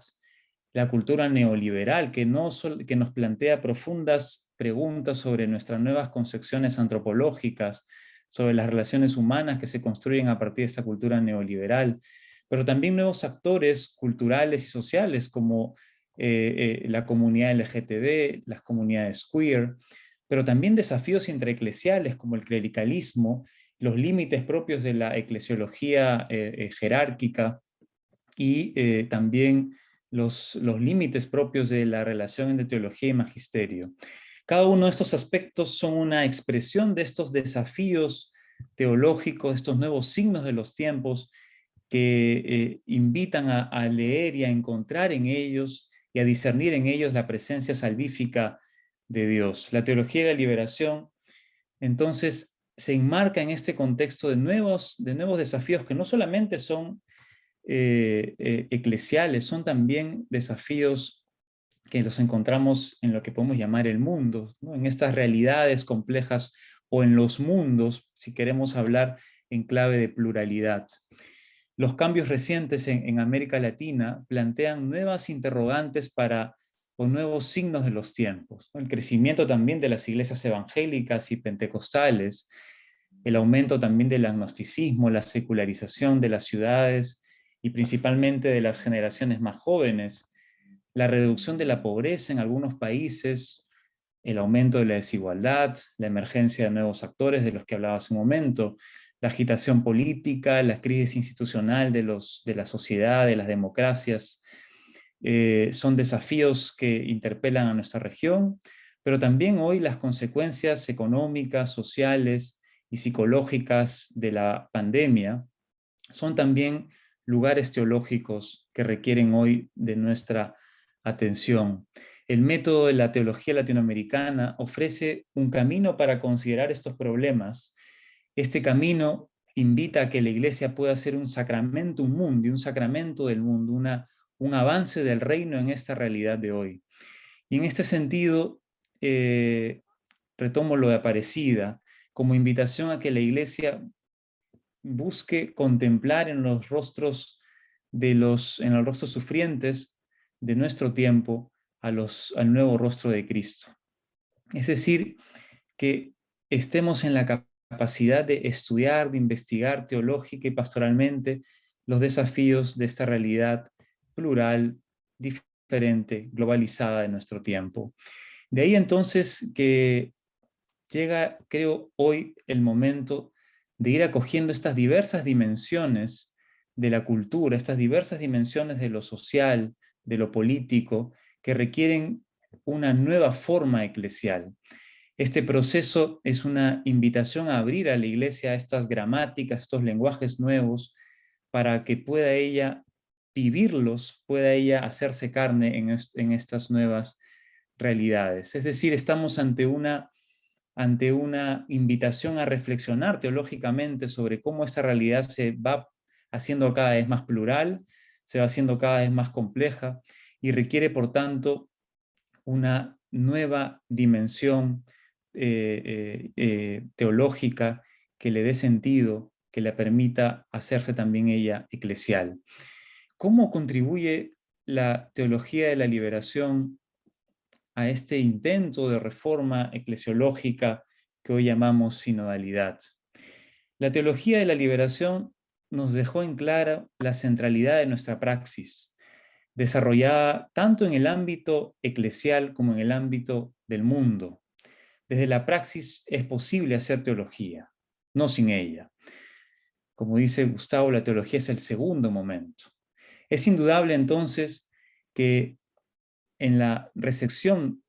S3: la cultura neoliberal, que nos plantea profundas preguntas sobre nuestras nuevas concepciones antropológicas, sobre las relaciones humanas que se construyen a partir de esta cultura neoliberal, pero también nuevos actores culturales y sociales como la comunidad LGTB, las comunidades queer, pero también desafíos intraeclesiales como el clericalismo, los límites propios de la eclesiología jerárquica y también los límites propios de la relación entre teología y magisterio. Cada uno de estos aspectos son una expresión de estos desafíos teológicos, estos nuevos signos de los tiempos que invitan a leer y a encontrar en ellos y a discernir en ellos la presencia salvífica de Dios. La teología de la liberación, entonces, se enmarca en este contexto de nuevos desafíos que no solamente son eclesiales, son también desafíos que los encontramos en lo que podemos llamar el mundo, ¿no? En estas realidades complejas o en los mundos, si queremos hablar en clave de pluralidad. Los cambios recientes en América Latina plantean nuevas interrogantes o nuevos signos de los tiempos, ¿no? El crecimiento también de las iglesias evangélicas y pentecostales, el aumento también del agnosticismo, la secularización de las ciudades y principalmente de las generaciones más jóvenes, la reducción de la pobreza en algunos países, el aumento de la desigualdad, la emergencia de nuevos actores de los que hablaba hace un momento, la agitación política, la crisis institucional de la sociedad, de las democracias, son desafíos que interpelan a nuestra región, pero también hoy las consecuencias económicas, sociales y psicológicas de la pandemia son también lugares teológicos que requieren hoy de nuestra atención. El método de la teología latinoamericana ofrece un camino para considerar estos problemas. Este camino invita a que la Iglesia pueda ser un sacramentum mundi, un sacramento del mundo, un avance del reino en esta realidad de hoy. Y en este sentido, retomo lo de Aparecida, como invitación a que la Iglesia busque contemplar en los rostros en los rostros sufrientes de nuestro tiempo al nuevo rostro de Cristo. Es decir, que estemos en la capacidad de estudiar, de investigar teológica y pastoralmente los desafíos de esta realidad plural, diferente, globalizada de nuestro tiempo. De ahí entonces que llega, creo, hoy el momento de ir acogiendo estas diversas dimensiones de la cultura, estas diversas dimensiones de lo social, de lo político, que requieren una nueva forma eclesial. Este proceso es una invitación a abrir a la Iglesia a estas gramáticas, estos lenguajes nuevos, para que pueda ella vivirlos, pueda ella hacerse carne en estas nuevas realidades. Es decir, estamos ante una invitación a reflexionar teológicamente sobre cómo esta realidad se va haciendo cada vez más plural, se va haciendo cada vez más compleja y requiere, por tanto, una nueva dimensión teológica que le dé sentido, que le permita hacerse también ella eclesial. ¿Cómo contribuye la teología de la liberación a este intento de reforma eclesiológica que hoy llamamos sinodalidad? La teología de la liberación nos dejó en claro la centralidad de nuestra praxis, desarrollada tanto en el ámbito eclesial como en el ámbito del mundo. Desde la praxis es posible hacer teología, no sin ella. Como dice Gustavo, la teología es el segundo momento. Es indudable entonces que en la recepción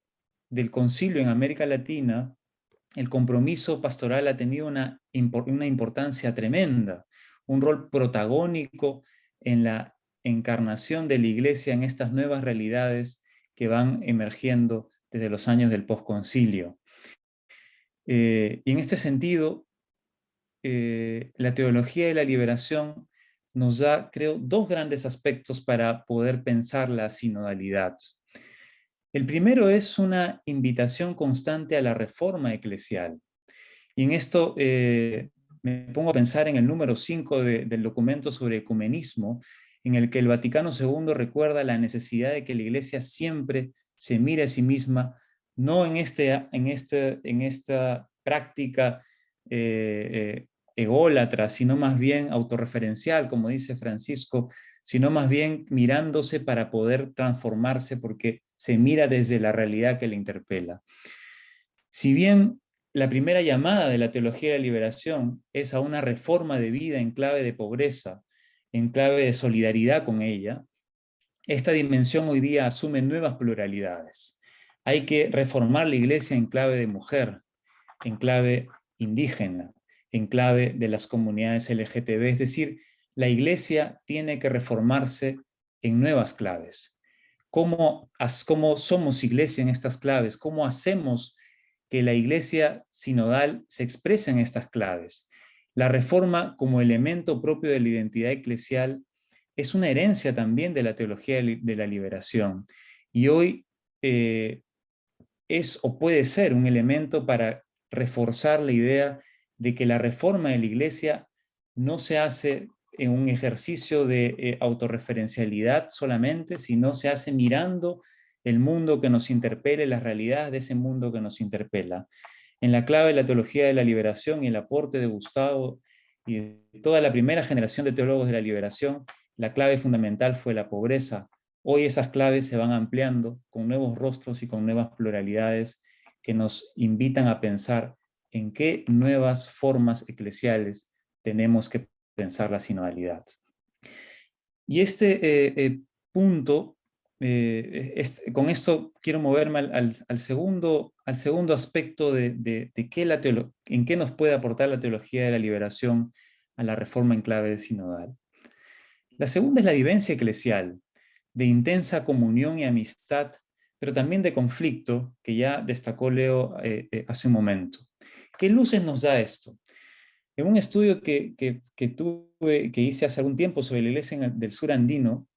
S3: del concilio en América Latina, el compromiso pastoral ha tenido una importancia tremenda, un rol protagónico en la encarnación de la Iglesia en estas nuevas realidades que van emergiendo desde los años del posconcilio. Y en este sentido, la teología de la liberación nos da, creo, dos grandes aspectos para poder pensar la sinodalidad. El primero es una invitación constante a la reforma eclesial. Y en esto me pongo a pensar en el número 5 del documento sobre ecumenismo, en el que el Vaticano II recuerda la necesidad de que la Iglesia siempre se mire a sí misma, no en esta práctica ególatra, sino más bien autorreferencial, como dice Francisco, sino más bien mirándose para poder transformarse, porque se mira desde la realidad que le interpela. Si bien la primera llamada de la teología de la liberación es a una reforma de vida en clave de pobreza, en clave de solidaridad con ella, esta dimensión hoy día asume nuevas pluralidades. Hay que reformar la iglesia en clave de mujer, en clave indígena, en clave de las comunidades LGTB, es decir, la iglesia tiene que reformarse en nuevas claves. ¿Cómo somos iglesia en estas claves? ¿Cómo hacemos que la iglesia sinodal se exprese en estas claves? La reforma como elemento propio de la identidad eclesial es una herencia también de la teología de la liberación. Y hoy es o puede ser un elemento para reforzar la idea de que la reforma de la iglesia no se hace en un ejercicio de autorreferencialidad solamente, sino se hace mirando el mundo que nos interpela, las realidades de ese mundo que nos interpela. En la clave de la teología de la liberación y el aporte de Gustavo y de toda la primera generación de teólogos de la liberación, la clave fundamental fue la pobreza. Hoy esas claves se van ampliando con nuevos rostros y con nuevas pluralidades que nos invitan a pensar en qué nuevas formas eclesiales tenemos que pensar la sinodalidad. Y este punto, con esto quiero moverme al segundo aspecto de en qué nos puede aportar la teología de la liberación a la reforma en clave sinodal. La segunda es la vivencia eclesial, de intensa comunión y amistad, pero también de conflicto, que ya destacó Leo hace un momento. ¿Qué luces nos da esto? En un estudio que hice hace algún tiempo sobre la iglesia del sur andino,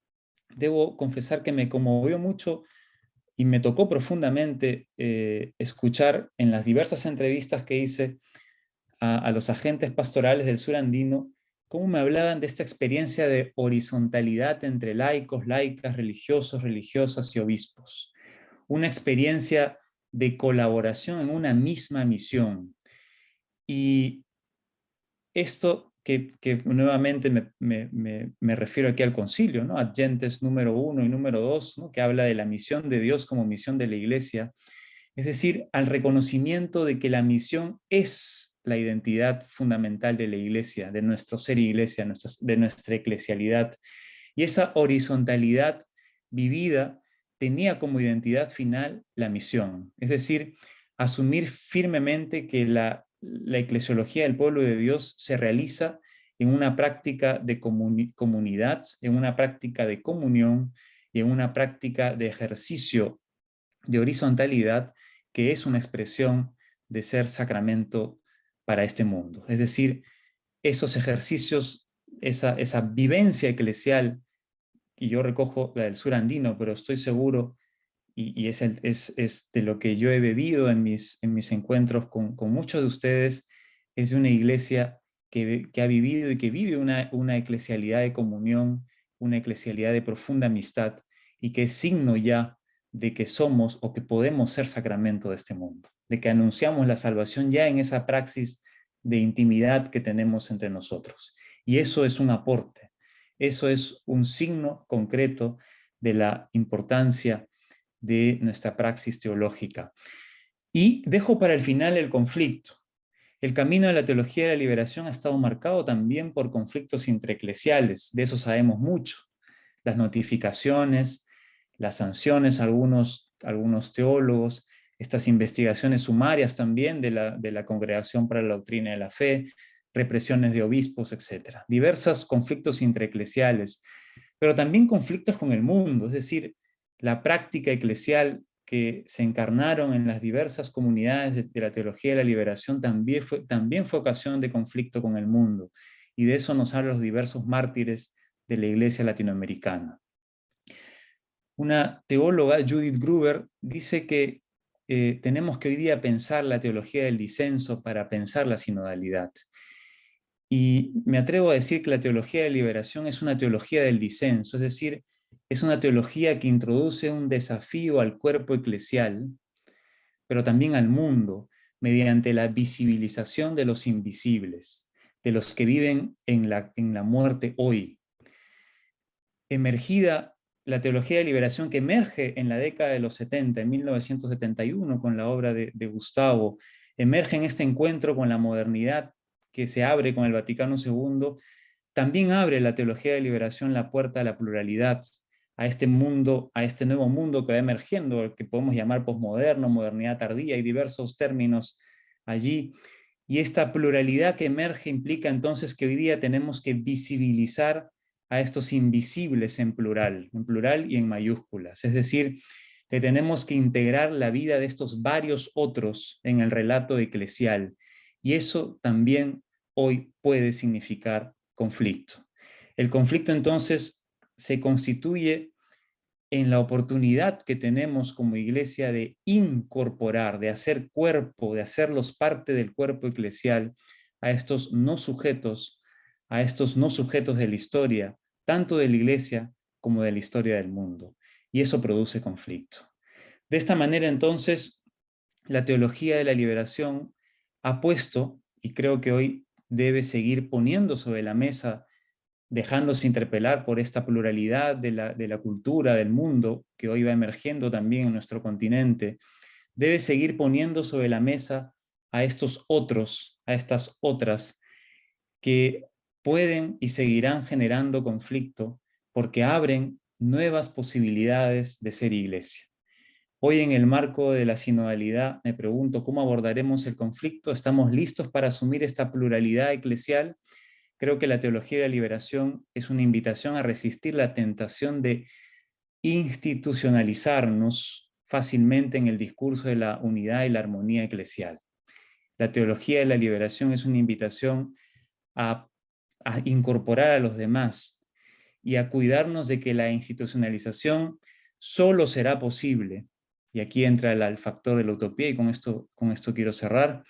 S3: debo confesar que me conmovió mucho y me tocó profundamente escuchar en las diversas entrevistas que hice a los agentes pastorales del sur andino cómo me hablaban de esta experiencia de horizontalidad entre laicos, laicas, religiosos, religiosas y obispos. Una experiencia de colaboración en una misma misión. Y esto que nuevamente me refiero aquí al concilio, ¿no? Ad Gentes número 1 y número 2, ¿no? Que habla de la misión de Dios como misión de la iglesia, es decir, al reconocimiento de que la misión es la identidad fundamental de la iglesia, de nuestro ser iglesia, de nuestra eclesialidad. Y esa horizontalidad vivida tenía como identidad final la misión, es decir, asumir firmemente que la eclesiología del pueblo de Dios se realiza en una práctica de comunidad, en una práctica de comunión y en una práctica de ejercicio de horizontalidad que es una expresión de ser sacramento para este mundo. Es decir, esos ejercicios, esa vivencia eclesial, y yo recojo la del sur andino, pero estoy seguro, y es de lo que yo he bebido en mis encuentros con muchos de ustedes, es de una iglesia que ha vivido y que vive una eclesialidad de comunión, una eclesialidad de profunda amistad, y que es signo ya de que somos o que podemos ser sacramento de este mundo, de que anunciamos la salvación ya en esa praxis de intimidad que tenemos entre nosotros. Y eso es un aporte, eso es un signo concreto de la importancia de nuestra praxis teológica. Y dejo para el final el conflicto. El camino de la teología de la liberación ha estado marcado también por conflictos intraeclesiales, de eso sabemos mucho. Las notificaciones, las sanciones a algunos teólogos, estas investigaciones sumarias también de la Congregación para la Doctrina de la Fe, represiones de obispos, etc. Diversos conflictos intraeclesiales, pero también conflictos con el mundo, es decir, la práctica eclesial que se encarnaron en las diversas comunidades de la teología de la liberación también fue ocasión de conflicto con el mundo. Y de eso nos hablan los diversos mártires de la iglesia latinoamericana. Una teóloga, Judith Gruber, dice que tenemos que hoy día pensar la teología del disenso para pensar la sinodalidad. Y me atrevo a decir que la teología de liberación es una teología del disenso, es decir, es una teología que introduce un desafío al cuerpo eclesial, pero también al mundo, mediante la visibilización de los invisibles, de los que viven en la muerte hoy. Emergida la teología de liberación que emerge en la década de los 70, en 1971, con la obra de Gustavo, emerge en este encuentro con la modernidad que se abre con el Vaticano II, también abre la teología de liberación la puerta a la pluralidad, a este mundo, a este nuevo mundo que va emergiendo, el que podemos llamar posmoderno, modernidad tardía, y diversos términos allí. Y esta pluralidad que emerge implica entonces que hoy día tenemos que visibilizar a estos invisibles en plural y en mayúsculas. Es decir, que tenemos que integrar la vida de estos varios otros en el relato eclesial. Y eso también hoy puede significar conflicto. El conflicto entonces se constituye en la oportunidad que tenemos como iglesia de incorporar, de hacer cuerpo, de hacerlos parte del cuerpo eclesial a estos no sujetos de la historia, tanto de la iglesia como de la historia del mundo. Y eso produce conflicto. De esta manera entonces, la teología de la liberación ha puesto, y creo que hoy debe seguir poniendo sobre la mesa, dejándose interpelar por esta pluralidad de la cultura, del mundo, que hoy va emergiendo también en nuestro continente, debe seguir poniendo sobre la mesa a estos otros, a estas otras, que pueden y seguirán generando conflicto porque abren nuevas posibilidades de ser iglesia. Hoy, en el marco de la sinodalidad, me pregunto cómo abordaremos el conflicto. ¿Estamos listos para asumir esta pluralidad eclesial? Creo que la teología de la liberación es una invitación a resistir la tentación de institucionalizarnos fácilmente en el discurso de la unidad y la armonía eclesial. La teología de la liberación es una invitación a incorporar a los demás y a cuidarnos de que la institucionalización solo será posible, y aquí entra el factor de la utopía, y con esto quiero cerrar,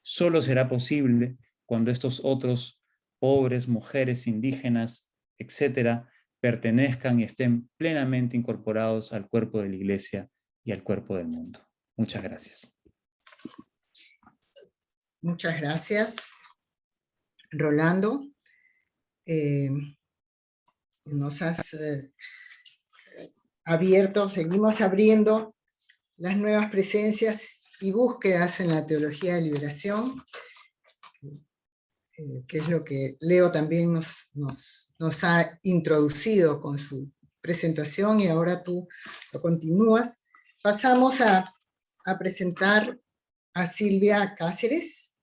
S3: solo será posible cuando estos otros pobres, mujeres, indígenas, etcétera, pertenezcan y estén plenamente incorporados al cuerpo de la Iglesia y al cuerpo del mundo. Muchas gracias.
S1: Muchas gracias, Rolando. Nos has abierto, seguimos abriendo las nuevas presencias y búsquedas en la teología de liberación, que es lo que Leo también nos ha introducido con su presentación, y ahora tú lo continúas. Pasamos a presentar a Silvia Cáceres.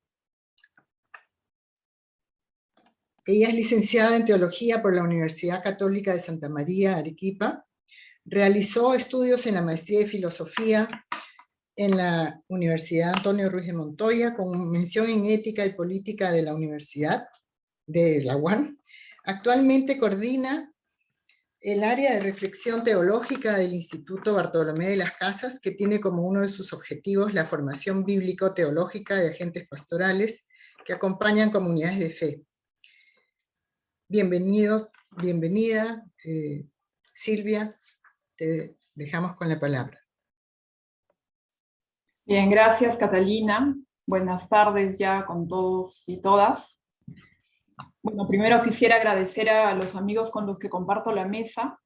S1: Ella es licenciada en Teología por la Universidad Católica de Santa María, Arequipa. Realizó estudios en la maestría de Filosofía en la Universidad Antonio Ruiz de Montoya, con mención en Ética y Política de la Universidad de la UAM. Actualmente coordina el área de reflexión teológica del Instituto Bartolomé de las Casas, que tiene como uno de sus objetivos la formación bíblico-teológica de agentes pastorales que acompañan comunidades de fe. Bienvenida, Silvia, te dejamos con la palabra.
S4: Bien, gracias, Catalina. Buenas tardes ya con todos y todas. Bueno, primero quisiera agradecer a los amigos con los que comparto la mesa,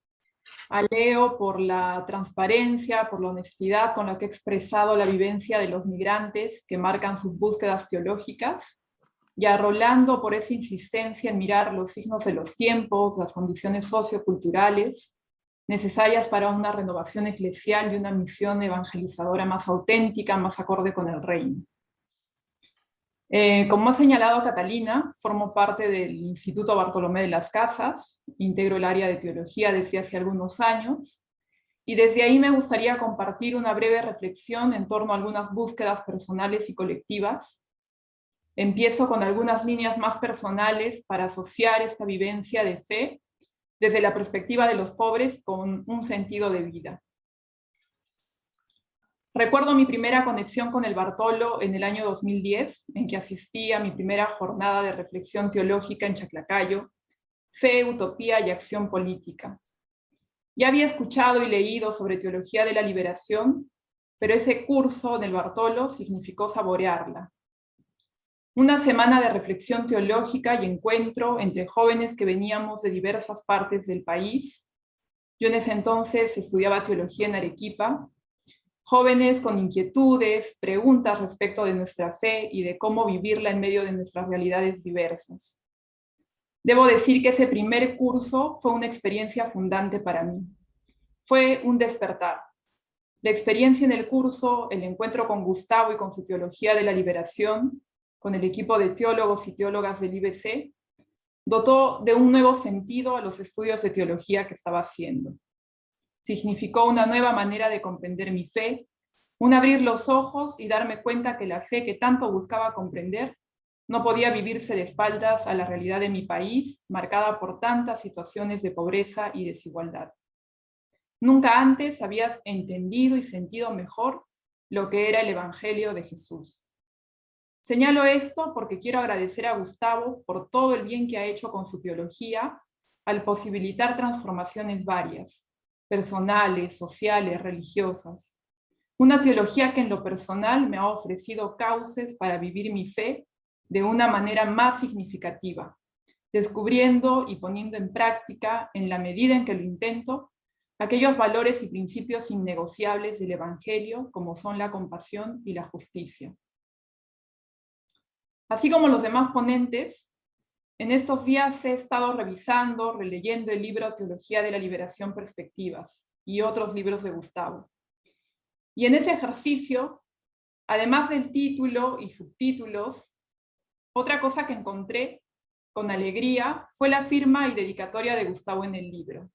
S4: a Leo por la transparencia, por la honestidad con la que ha expresado la vivencia de los migrantes que marcan sus búsquedas teológicas, y a Rolando por esa insistencia en mirar los signos de los tiempos, las condiciones socioculturales necesarias para una renovación eclesial y una misión evangelizadora más auténtica, más acorde con el reino. Como ha señalado Catalina, formo parte del Instituto Bartolomé de las Casas, integro el área de teología desde hace algunos años, y desde ahí me gustaría compartir una breve reflexión en torno a algunas búsquedas personales y colectivas. Empiezo con algunas líneas más personales para asociar esta vivencia de fe desde la perspectiva de los pobres con un sentido de vida. Recuerdo mi primera conexión con el Bartolo en el año 2010, en que asistí a mi primera jornada de reflexión teológica en Chaclacayo, Fe, Utopía y Acción Política. Ya había escuchado y leído sobre teología de la liberación, pero ese curso del Bartolo significó saborearla. Una semana de reflexión teológica y encuentro entre jóvenes que veníamos de diversas partes del país. Yo en ese entonces estudiaba teología en Arequipa. Jóvenes con inquietudes, preguntas respecto de nuestra fe y de cómo vivirla en medio de nuestras realidades diversas. Debo decir que ese primer curso fue una experiencia fundante para mí. Fue un despertar. La experiencia en el curso, el encuentro con Gustavo y con su teología de la liberación, con el equipo de teólogos y teólogas del IBC, dotó de un nuevo sentido a los estudios de teología que estaba haciendo. Significó una nueva manera de comprender mi fe, un abrir los ojos y darme cuenta que la fe que tanto buscaba comprender no podía vivirse de espaldas a la realidad de mi país, marcada por tantas situaciones de pobreza y desigualdad. Nunca antes había entendido y sentido mejor lo que era el Evangelio de Jesús. Señalo esto porque quiero agradecer a Gustavo por todo el bien que ha hecho con su teología al posibilitar transformaciones varias, personales, sociales, religiosas. Una teología que en lo personal me ha ofrecido cauces para vivir mi fe de una manera más significativa, descubriendo y poniendo en práctica, en la medida en que lo intento, aquellos valores y principios innegociables del Evangelio, como son la compasión y la justicia. Así como los demás ponentes, en estos días he estado revisando, releyendo el libro Teología de la Liberación, Perspectivas y otros libros de Gustavo. Y en ese ejercicio, además del título y subtítulos, otra cosa que encontré con alegría fue la firma y dedicatoria de Gustavo en el libro.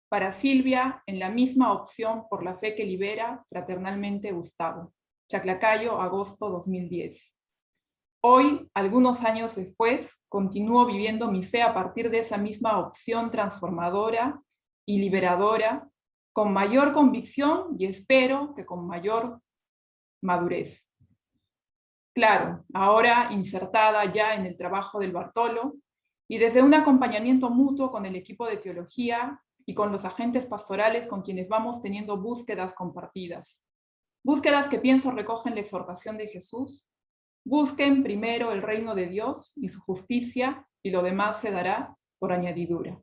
S4: Para Silvia, en la misma opción por la fe que libera, fraternalmente Gustavo. Chaclacayo, agosto 2010. Hoy, algunos años después, continúo viviendo mi fe a partir de esa misma opción transformadora y liberadora, con mayor convicción y espero que con mayor madurez. Claro, ahora insertada ya en el trabajo del Bartolo y desde un acompañamiento mutuo con el equipo de teología y con los agentes pastorales con quienes vamos teniendo búsquedas compartidas. Búsquedas que pienso recogen la exhortación de Jesús. Busquen primero el reino de Dios y su justicia, y lo demás se dará por añadidura.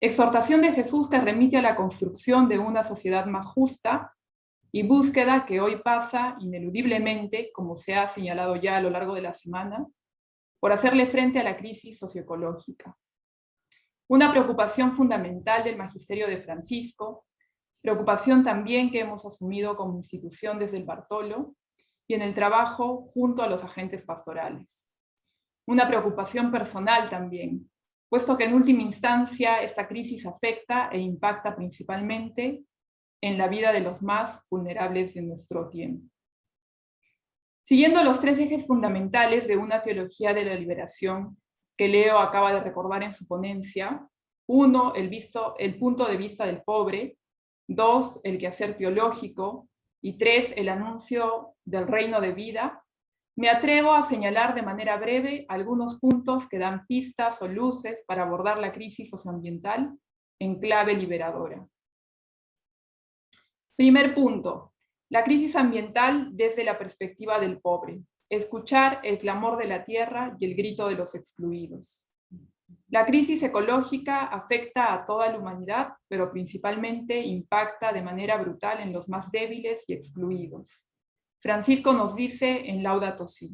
S4: Exhortación de Jesús que remite a la construcción de una sociedad más justa y búsqueda que hoy pasa ineludiblemente, como se ha señalado ya a lo largo de la semana, por hacerle frente a la crisis socioecológica. Una preocupación fundamental del magisterio de Francisco, preocupación también que hemos asumido como institución desde el Bartolo, y en el trabajo junto a los agentes pastorales. Una preocupación personal también, puesto que en última instancia esta crisis afecta e impacta principalmente en la vida de los más vulnerables de nuestro tiempo. Siguiendo los tres ejes fundamentales de una teología de la liberación que Leo acaba de recordar en su ponencia, 1, el punto de vista del pobre, 2, el quehacer teológico, y 3, el anuncio del reino de vida, me atrevo a señalar de manera breve algunos puntos que dan pistas o luces para abordar la crisis socioambiental en clave liberadora. Primer punto, la crisis ambiental desde la perspectiva del pobre. Escuchar el clamor de la tierra y el grito de los excluidos. La crisis ecológica afecta a toda la humanidad, pero principalmente impacta de manera brutal en los más débiles y excluidos. Francisco nos dice en Laudato Si: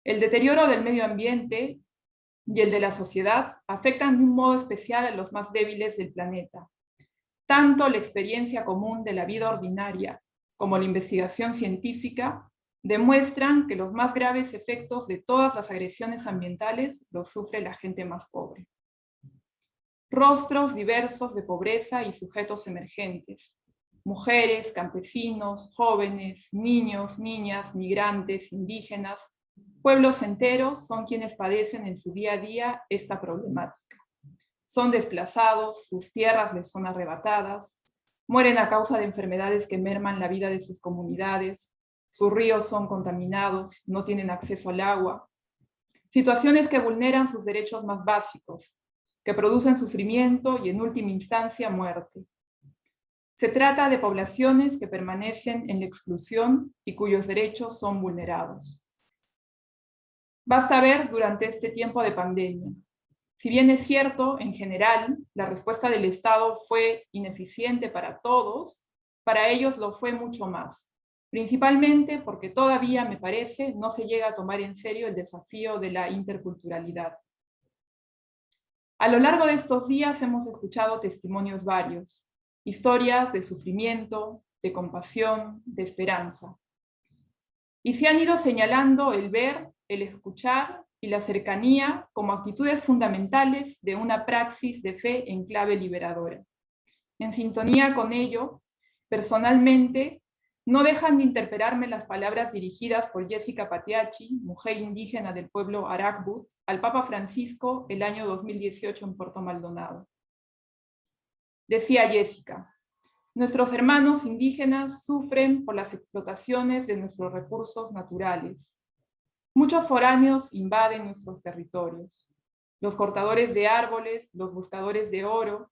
S4: el deterioro del medio ambiente y el de la sociedad afectan de un modo especial a los más débiles del planeta. Tanto la experiencia común de la vida ordinaria como la investigación científica demuestran que los más graves efectos de todas las agresiones ambientales los sufre la gente más pobre. Rostros diversos de pobreza y sujetos emergentes. Mujeres, campesinos, jóvenes, niños, niñas, migrantes, indígenas, pueblos enteros son quienes padecen en su día a día esta problemática. son desplazados, sus tierras les son arrebatadas, mueren a causa de enfermedades que merman la vida de sus comunidades, sus ríos son contaminados, no tienen acceso al agua. Situaciones que vulneran sus derechos más básicos, que producen sufrimiento y en última instancia muerte. Se trata de poblaciones que permanecen en la exclusión y cuyos derechos son vulnerados. Basta ver durante este tiempo de pandemia. Si bien es cierto, en general, la respuesta del Estado fue ineficiente para todos, para ellos lo fue mucho más. Principalmente porque todavía, me parece, no se llega a tomar en serio el desafío de la interculturalidad. A lo largo de estos días hemos escuchado testimonios varios, historias de sufrimiento, de compasión, de esperanza. Y se han ido señalando el ver, el escuchar y la cercanía como actitudes fundamentales de una praxis de fe en clave liberadora. En sintonía con ello, personalmente, no dejan de interpelarme las palabras dirigidas por Jessica Patiachi, mujer indígena del pueblo Arakbut, al Papa Francisco el año 2018 en Puerto Maldonado. Decía Jessica: nuestros hermanos indígenas sufren por las explotaciones de nuestros recursos naturales. Muchos foráneos invaden nuestros territorios. Los cortadores de árboles, los buscadores de oro,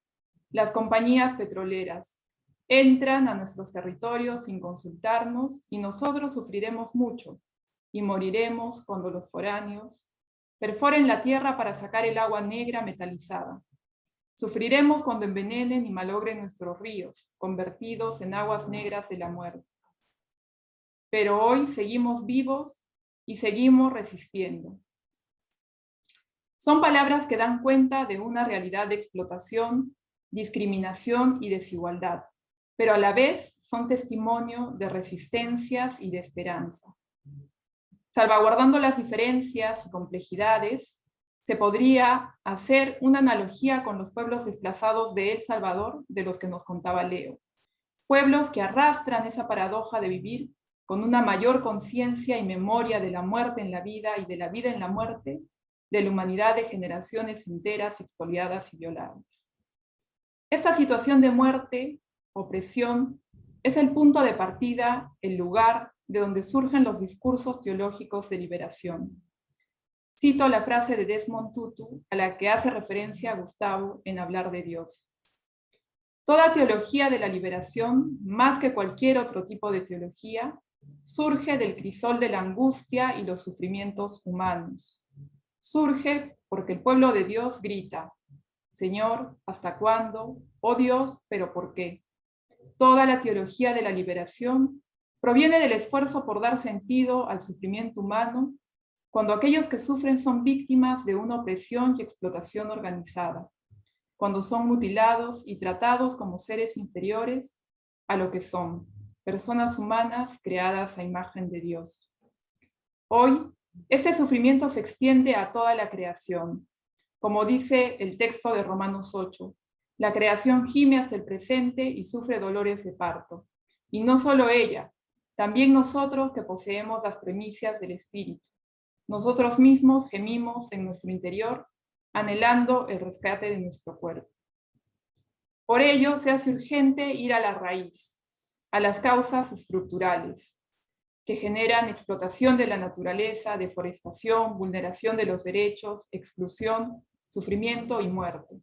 S4: las compañías petroleras entran a nuestros territorios sin consultarnos y nosotros sufriremos mucho y moriremos cuando los foráneos perforen la tierra para sacar el agua negra metalizada. Sufriremos cuando envenenen y malogren nuestros ríos, convertidos en aguas negras de la muerte. Pero hoy seguimos vivos y seguimos resistiendo. Son palabras que dan cuenta de una realidad de explotación, discriminación y desigualdad, pero a la vez son testimonio de resistencias y de esperanza. Salvaguardando las diferencias y complejidades, se podría hacer una analogía con los pueblos desplazados de El Salvador, de los que nos contaba Leo. Pueblos que arrastran esa paradoja de vivir con una mayor conciencia y memoria de la muerte en la vida y de la vida en la muerte, de la humanidad de generaciones enteras expoliadas y violadas. Esta situación de muerte, opresión, es el punto de partida, el lugar de donde surgen los discursos teológicos de liberación. Cito la frase de Desmond Tutu, a la que hace referencia Gustavo en Hablar de Dios. Toda teología de la liberación, más que cualquier otro tipo de teología, surge del crisol de la angustia y los sufrimientos humanos. Surge porque el pueblo de Dios grita: Señor, ¿hasta cuándo? Oh Dios, ¿pero por qué? Toda la teología de la liberación proviene del esfuerzo por dar sentido al sufrimiento humano, cuando aquellos que sufren son víctimas de una opresión y explotación organizada, cuando son mutilados y tratados como seres inferiores a lo que son, personas humanas creadas a imagen de Dios. Hoy, este sufrimiento se extiende a toda la creación. Como dice el texto de Romanos 8, la creación gime hasta el presente y sufre dolores de parto. Y no solo ella, también nosotros que poseemos las primicias del Espíritu. Nosotros mismos gemimos en nuestro interior, anhelando el rescate de nuestro cuerpo. Por ello, se hace urgente ir a la raíz, a las causas estructurales, que generan explotación de la naturaleza, deforestación, vulneración de los derechos, exclusión, sufrimiento y muerte.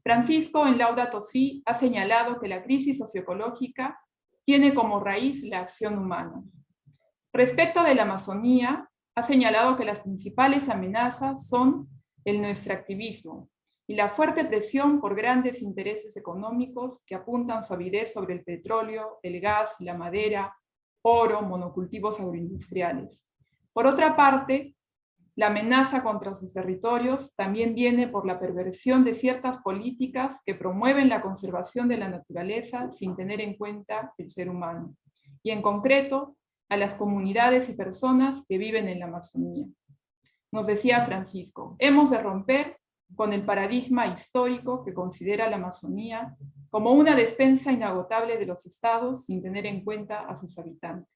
S4: Francisco, en Laudato Si, ha señalado que la crisis socioecológica tiene como raíz la acción humana. Respecto de la Amazonía, ha señalado que las principales amenazas son el nuestro activismo y la fuerte presión por grandes intereses económicos que apuntan su avidez sobre el petróleo, el gas, la madera, oro, monocultivos agroindustriales. Por otra parte, la amenaza contra sus territorios también viene por la perversión de ciertas políticas que promueven la conservación de la naturaleza sin tener en cuenta el ser humano, y en concreto a las comunidades y personas que viven en la Amazonía. Nos decía Francisco, hemos de romper con el paradigma histórico que considera la Amazonía como una despensa inagotable de los estados sin tener en cuenta a sus habitantes.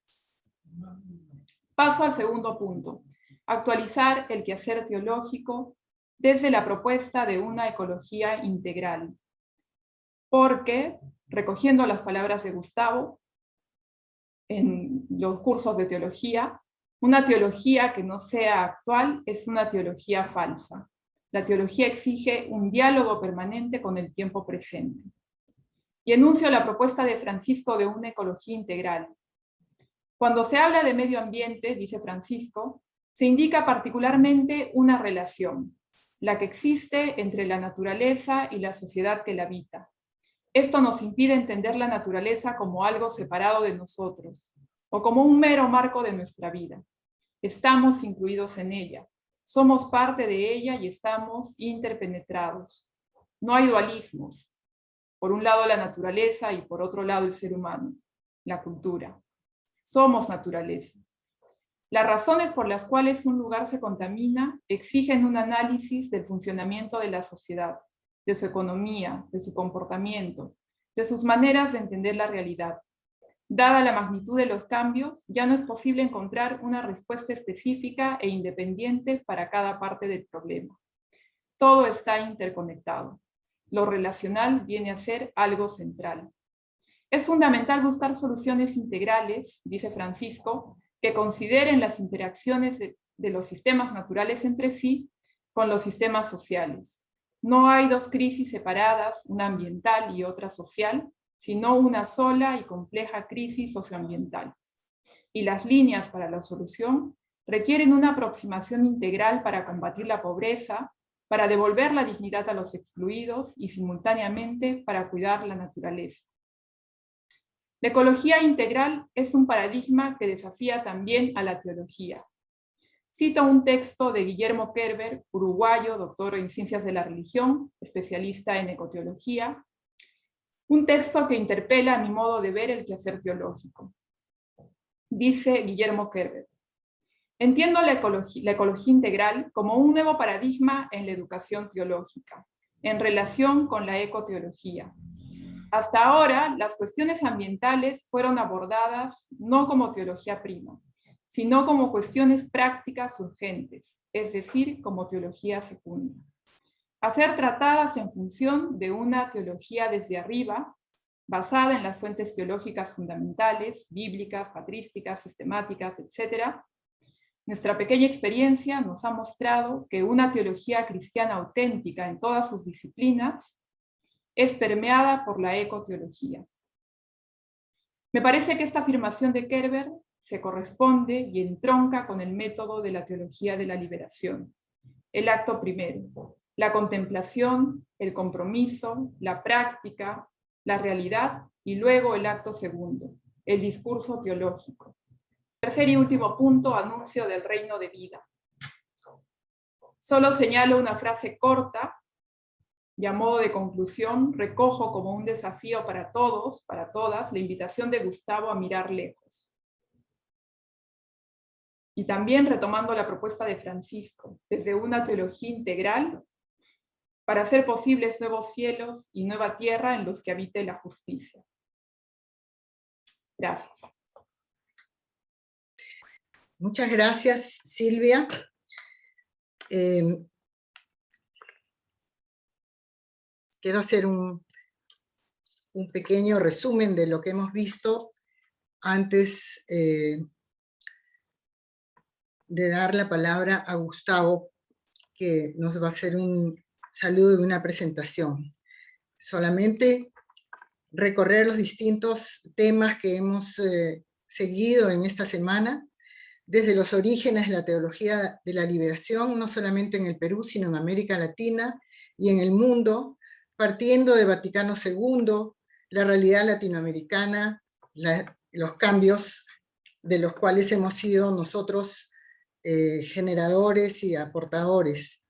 S4: Paso al segundo punto: actualizar el quehacer teológico desde la propuesta de una ecología integral. Porque, recogiendo las palabras de Gustavo en los cursos de teología, una teología que no sea actual es una teología falsa. La teología exige un diálogo permanente con el tiempo presente. Y enuncio la propuesta de Francisco de una ecología integral. Cuando se habla de medio ambiente, dice Francisco, se indica particularmente una relación, la que existe entre la naturaleza y la sociedad que la habita. Esto nos impide entender la naturaleza como algo separado de nosotros, o como un mero marco de nuestra vida. Estamos incluidos en ella, somos parte de ella y estamos interpenetrados. No hay dualismos. Por un lado la naturaleza y por otro lado el ser humano, la cultura. Somos naturaleza. Las razones por las cuales un lugar se contamina exigen un análisis del funcionamiento de la sociedad, de su economía, de su comportamiento, de sus maneras de entender la realidad. Dada la magnitud de los cambios, ya no es posible encontrar una respuesta específica e independiente para cada parte del problema. Todo está interconectado. Lo relacional viene a ser algo central. Es fundamental buscar soluciones integrales, dice Francisco, que consideren las interacciones de los sistemas naturales entre sí con los sistemas sociales. No hay dos crisis separadas, una ambiental y otra social, sino una sola y compleja crisis socioambiental. Y las líneas para la solución requieren una aproximación integral para combatir la pobreza, para devolver la dignidad a los excluidos y simultáneamente para cuidar la naturaleza. La ecología integral es un paradigma que desafía también a la teología. Cito un texto de Guillermo Kerber, uruguayo, doctor en Ciencias de la Religión, especialista en ecoteología, un texto que interpela a mi modo de ver el quehacer teológico. Dice Guillermo Kerber: entiendo la ecología integral como un nuevo paradigma en la educación teológica, en relación con la ecoteología. Hasta ahora, las cuestiones ambientales fueron abordadas no como teología prima, sino como cuestiones prácticas urgentes, es decir, como teología secunda, a ser tratadas en función de una teología desde arriba, basada en las fuentes teológicas fundamentales, bíblicas, patrísticas, sistemáticas, etc. Nuestra pequeña experiencia nos ha mostrado que una teología cristiana auténtica en todas sus disciplinas es permeada por la ecoteología. Me parece que esta afirmación de Kerber se corresponde y entronca con el método de la teología de la liberación. El acto primero, la contemplación, el compromiso, la práctica, la realidad, y luego el acto segundo, el discurso teológico. Tercer y último punto, anuncio del reino de vida. Solo señalo una frase corta y a modo de conclusión recojo como un desafío para todos, para todas, la invitación de Gustavo a mirar lejos. Y también retomando la propuesta de Francisco, desde una teología integral, para hacer posibles nuevos cielos y nueva tierra en los que habite la justicia. Gracias.
S1: Muchas gracias, Silvia. Quiero hacer un pequeño resumen de lo que hemos visto antes de dar la palabra a Gustavo, que nos va a hacer un saludo y una presentación. Solamente recorrer los distintos temas que hemos seguido en esta semana, desde los orígenes de la teología de la liberación, no solamente en el Perú, sino en América Latina y en el mundo, partiendo de Vaticano II, la realidad latinoamericana, los cambios de los cuales hemos sido nosotros generadores y aportadores.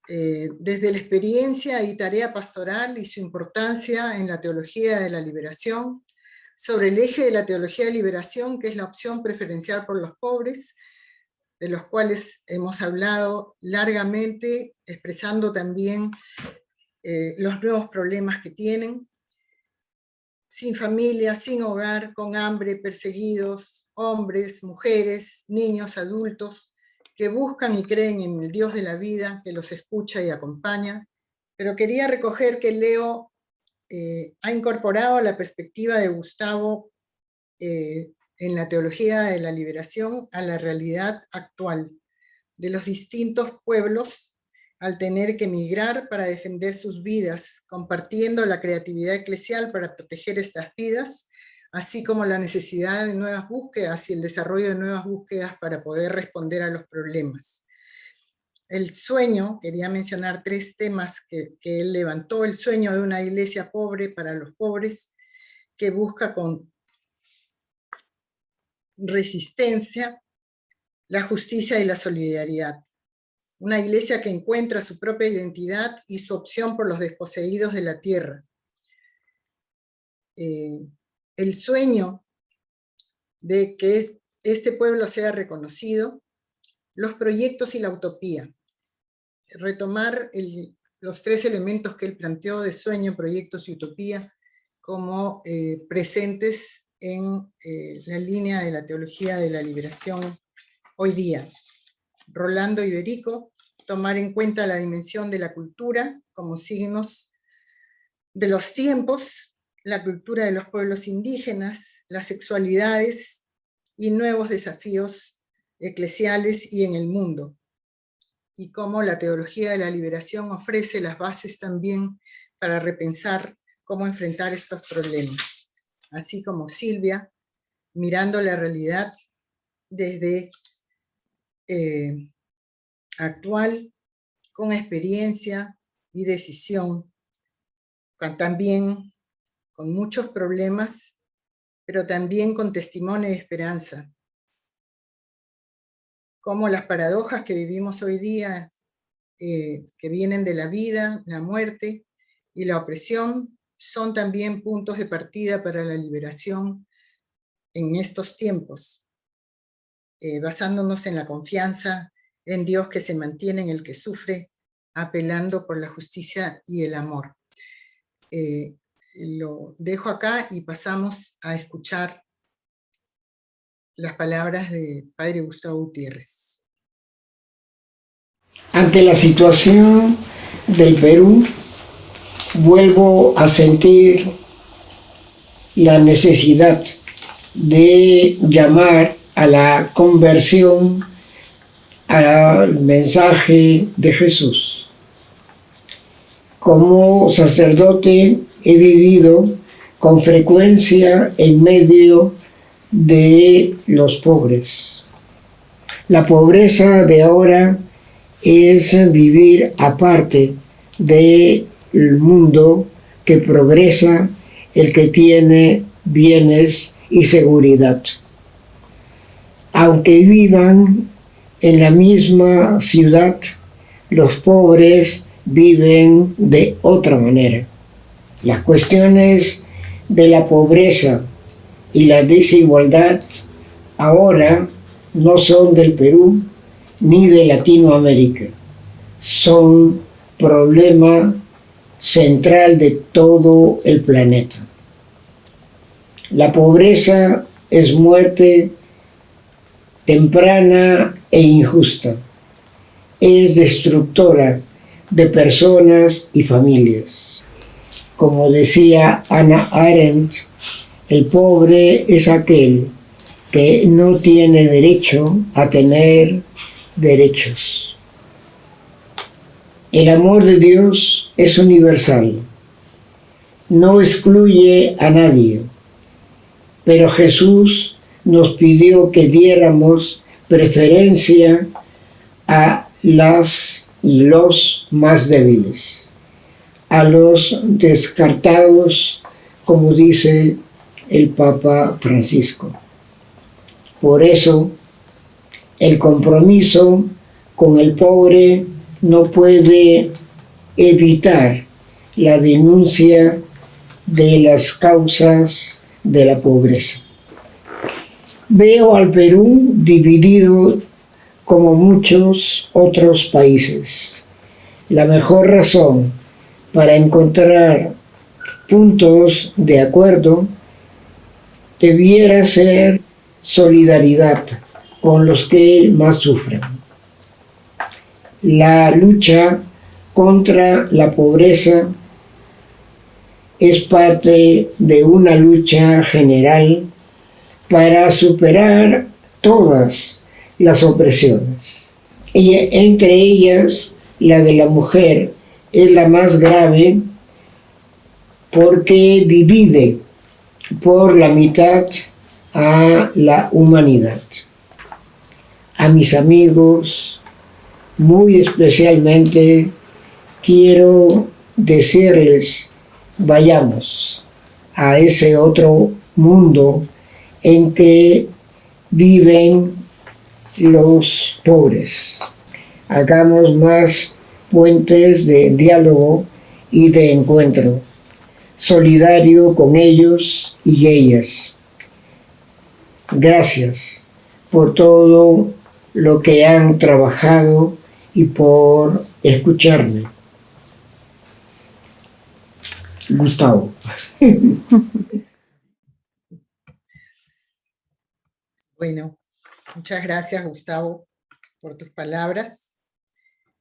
S1: Desde la experiencia y tarea pastoral y su importancia en la teología de la liberación, sobre el eje de la teología de liberación, que es la opción preferencial por los pobres, de los cuales hemos hablado largamente, expresando también los nuevos problemas que tienen, sin familia, sin hogar, con hambre, perseguidos, hombres, mujeres, niños, adultos, que buscan y creen en el Dios de la vida, que los escucha y acompaña, pero quería recoger que Leo ha incorporado la perspectiva de Gustavo en la teología de la liberación a la realidad actual de los distintos pueblos al tener que migrar para defender sus vidas, compartiendo la creatividad eclesial para proteger estas vidas, así como la necesidad de nuevas búsquedas y el desarrollo de nuevas búsquedas para poder responder a los problemas. El sueño, quería mencionar 3 temas que él levantó: el sueño de una iglesia pobre para los pobres, que busca con resistencia la justicia y la solidaridad. Una iglesia que encuentra su propia identidad y su opción por los desposeídos de la tierra. El sueño de que este pueblo sea reconocido, los proyectos y la utopía. Retomar los 3 elementos que él planteó de sueño, proyectos y utopía como presentes en la línea de la teología de la liberación hoy día. Rolando Iberico, tomar en cuenta la dimensión de la cultura como signos de los tiempos, la cultura de los pueblos indígenas, las sexualidades y nuevos desafíos eclesiales y en el mundo. Y cómo la teología de la liberación ofrece las bases también para repensar cómo enfrentar estos problemas. Así como Silvia, mirando la realidad desde actual, con experiencia y decisión, también con muchos problemas, pero también con testimonio y esperanza. Como las paradojas que vivimos hoy día, que vienen de la vida, la muerte y la opresión, son también puntos de partida para la liberación en estos tiempos, basándonos en la confianza en Dios que se mantiene en el que sufre, apelando por la justicia y el amor. Lo dejo acá y pasamos a escuchar las palabras del padre Gustavo Gutiérrez.
S5: Ante la situación del Perú, vuelvo a sentir la necesidad de llamar a la conversión al mensaje de Jesús. Como sacerdote he vivido con frecuencia en medio de los pobres. La pobreza de ahora es vivir aparte del mundo que progresa, el que tiene bienes y seguridad. Aunque vivan en la misma ciudad, los pobres viven de otra manera. Las cuestiones de la pobreza y la desigualdad ahora no son del Perú ni de Latinoamérica. Son problema central de todo el planeta. La pobreza es muerte temprana e injusta. Es destructora de personas y familias. Como decía Hannah Arendt, el pobre es aquel que no tiene derecho a tener derechos. El amor de Dios es universal, no excluye a nadie, pero Jesús nos pidió que diéramos preferencia a las y los más débiles, a los descartados, como dice el Papa Francisco. Por eso, el compromiso con el pobre no puede evitar la denuncia de las causas de la pobreza. Veo al Perú dividido como muchos otros países. La mejor razón para encontrar puntos de acuerdo debiera ser solidaridad con los que más sufren. La lucha contra la pobreza es parte de una lucha general para superar todas las opresiones. Y entre ellas, la de la mujer es la más grave porque divide por la mitad a la humanidad. A mis amigos, muy especialmente, quiero decirles, vayamos a ese otro mundo en que viven los pobres. Hagamos más puentes de diálogo y de encuentro, solidario con ellos y ellas. Gracias por todo lo que han trabajado y por escucharme. Gustavo.
S1: Bueno, muchas gracias, Gustavo, por tus palabras.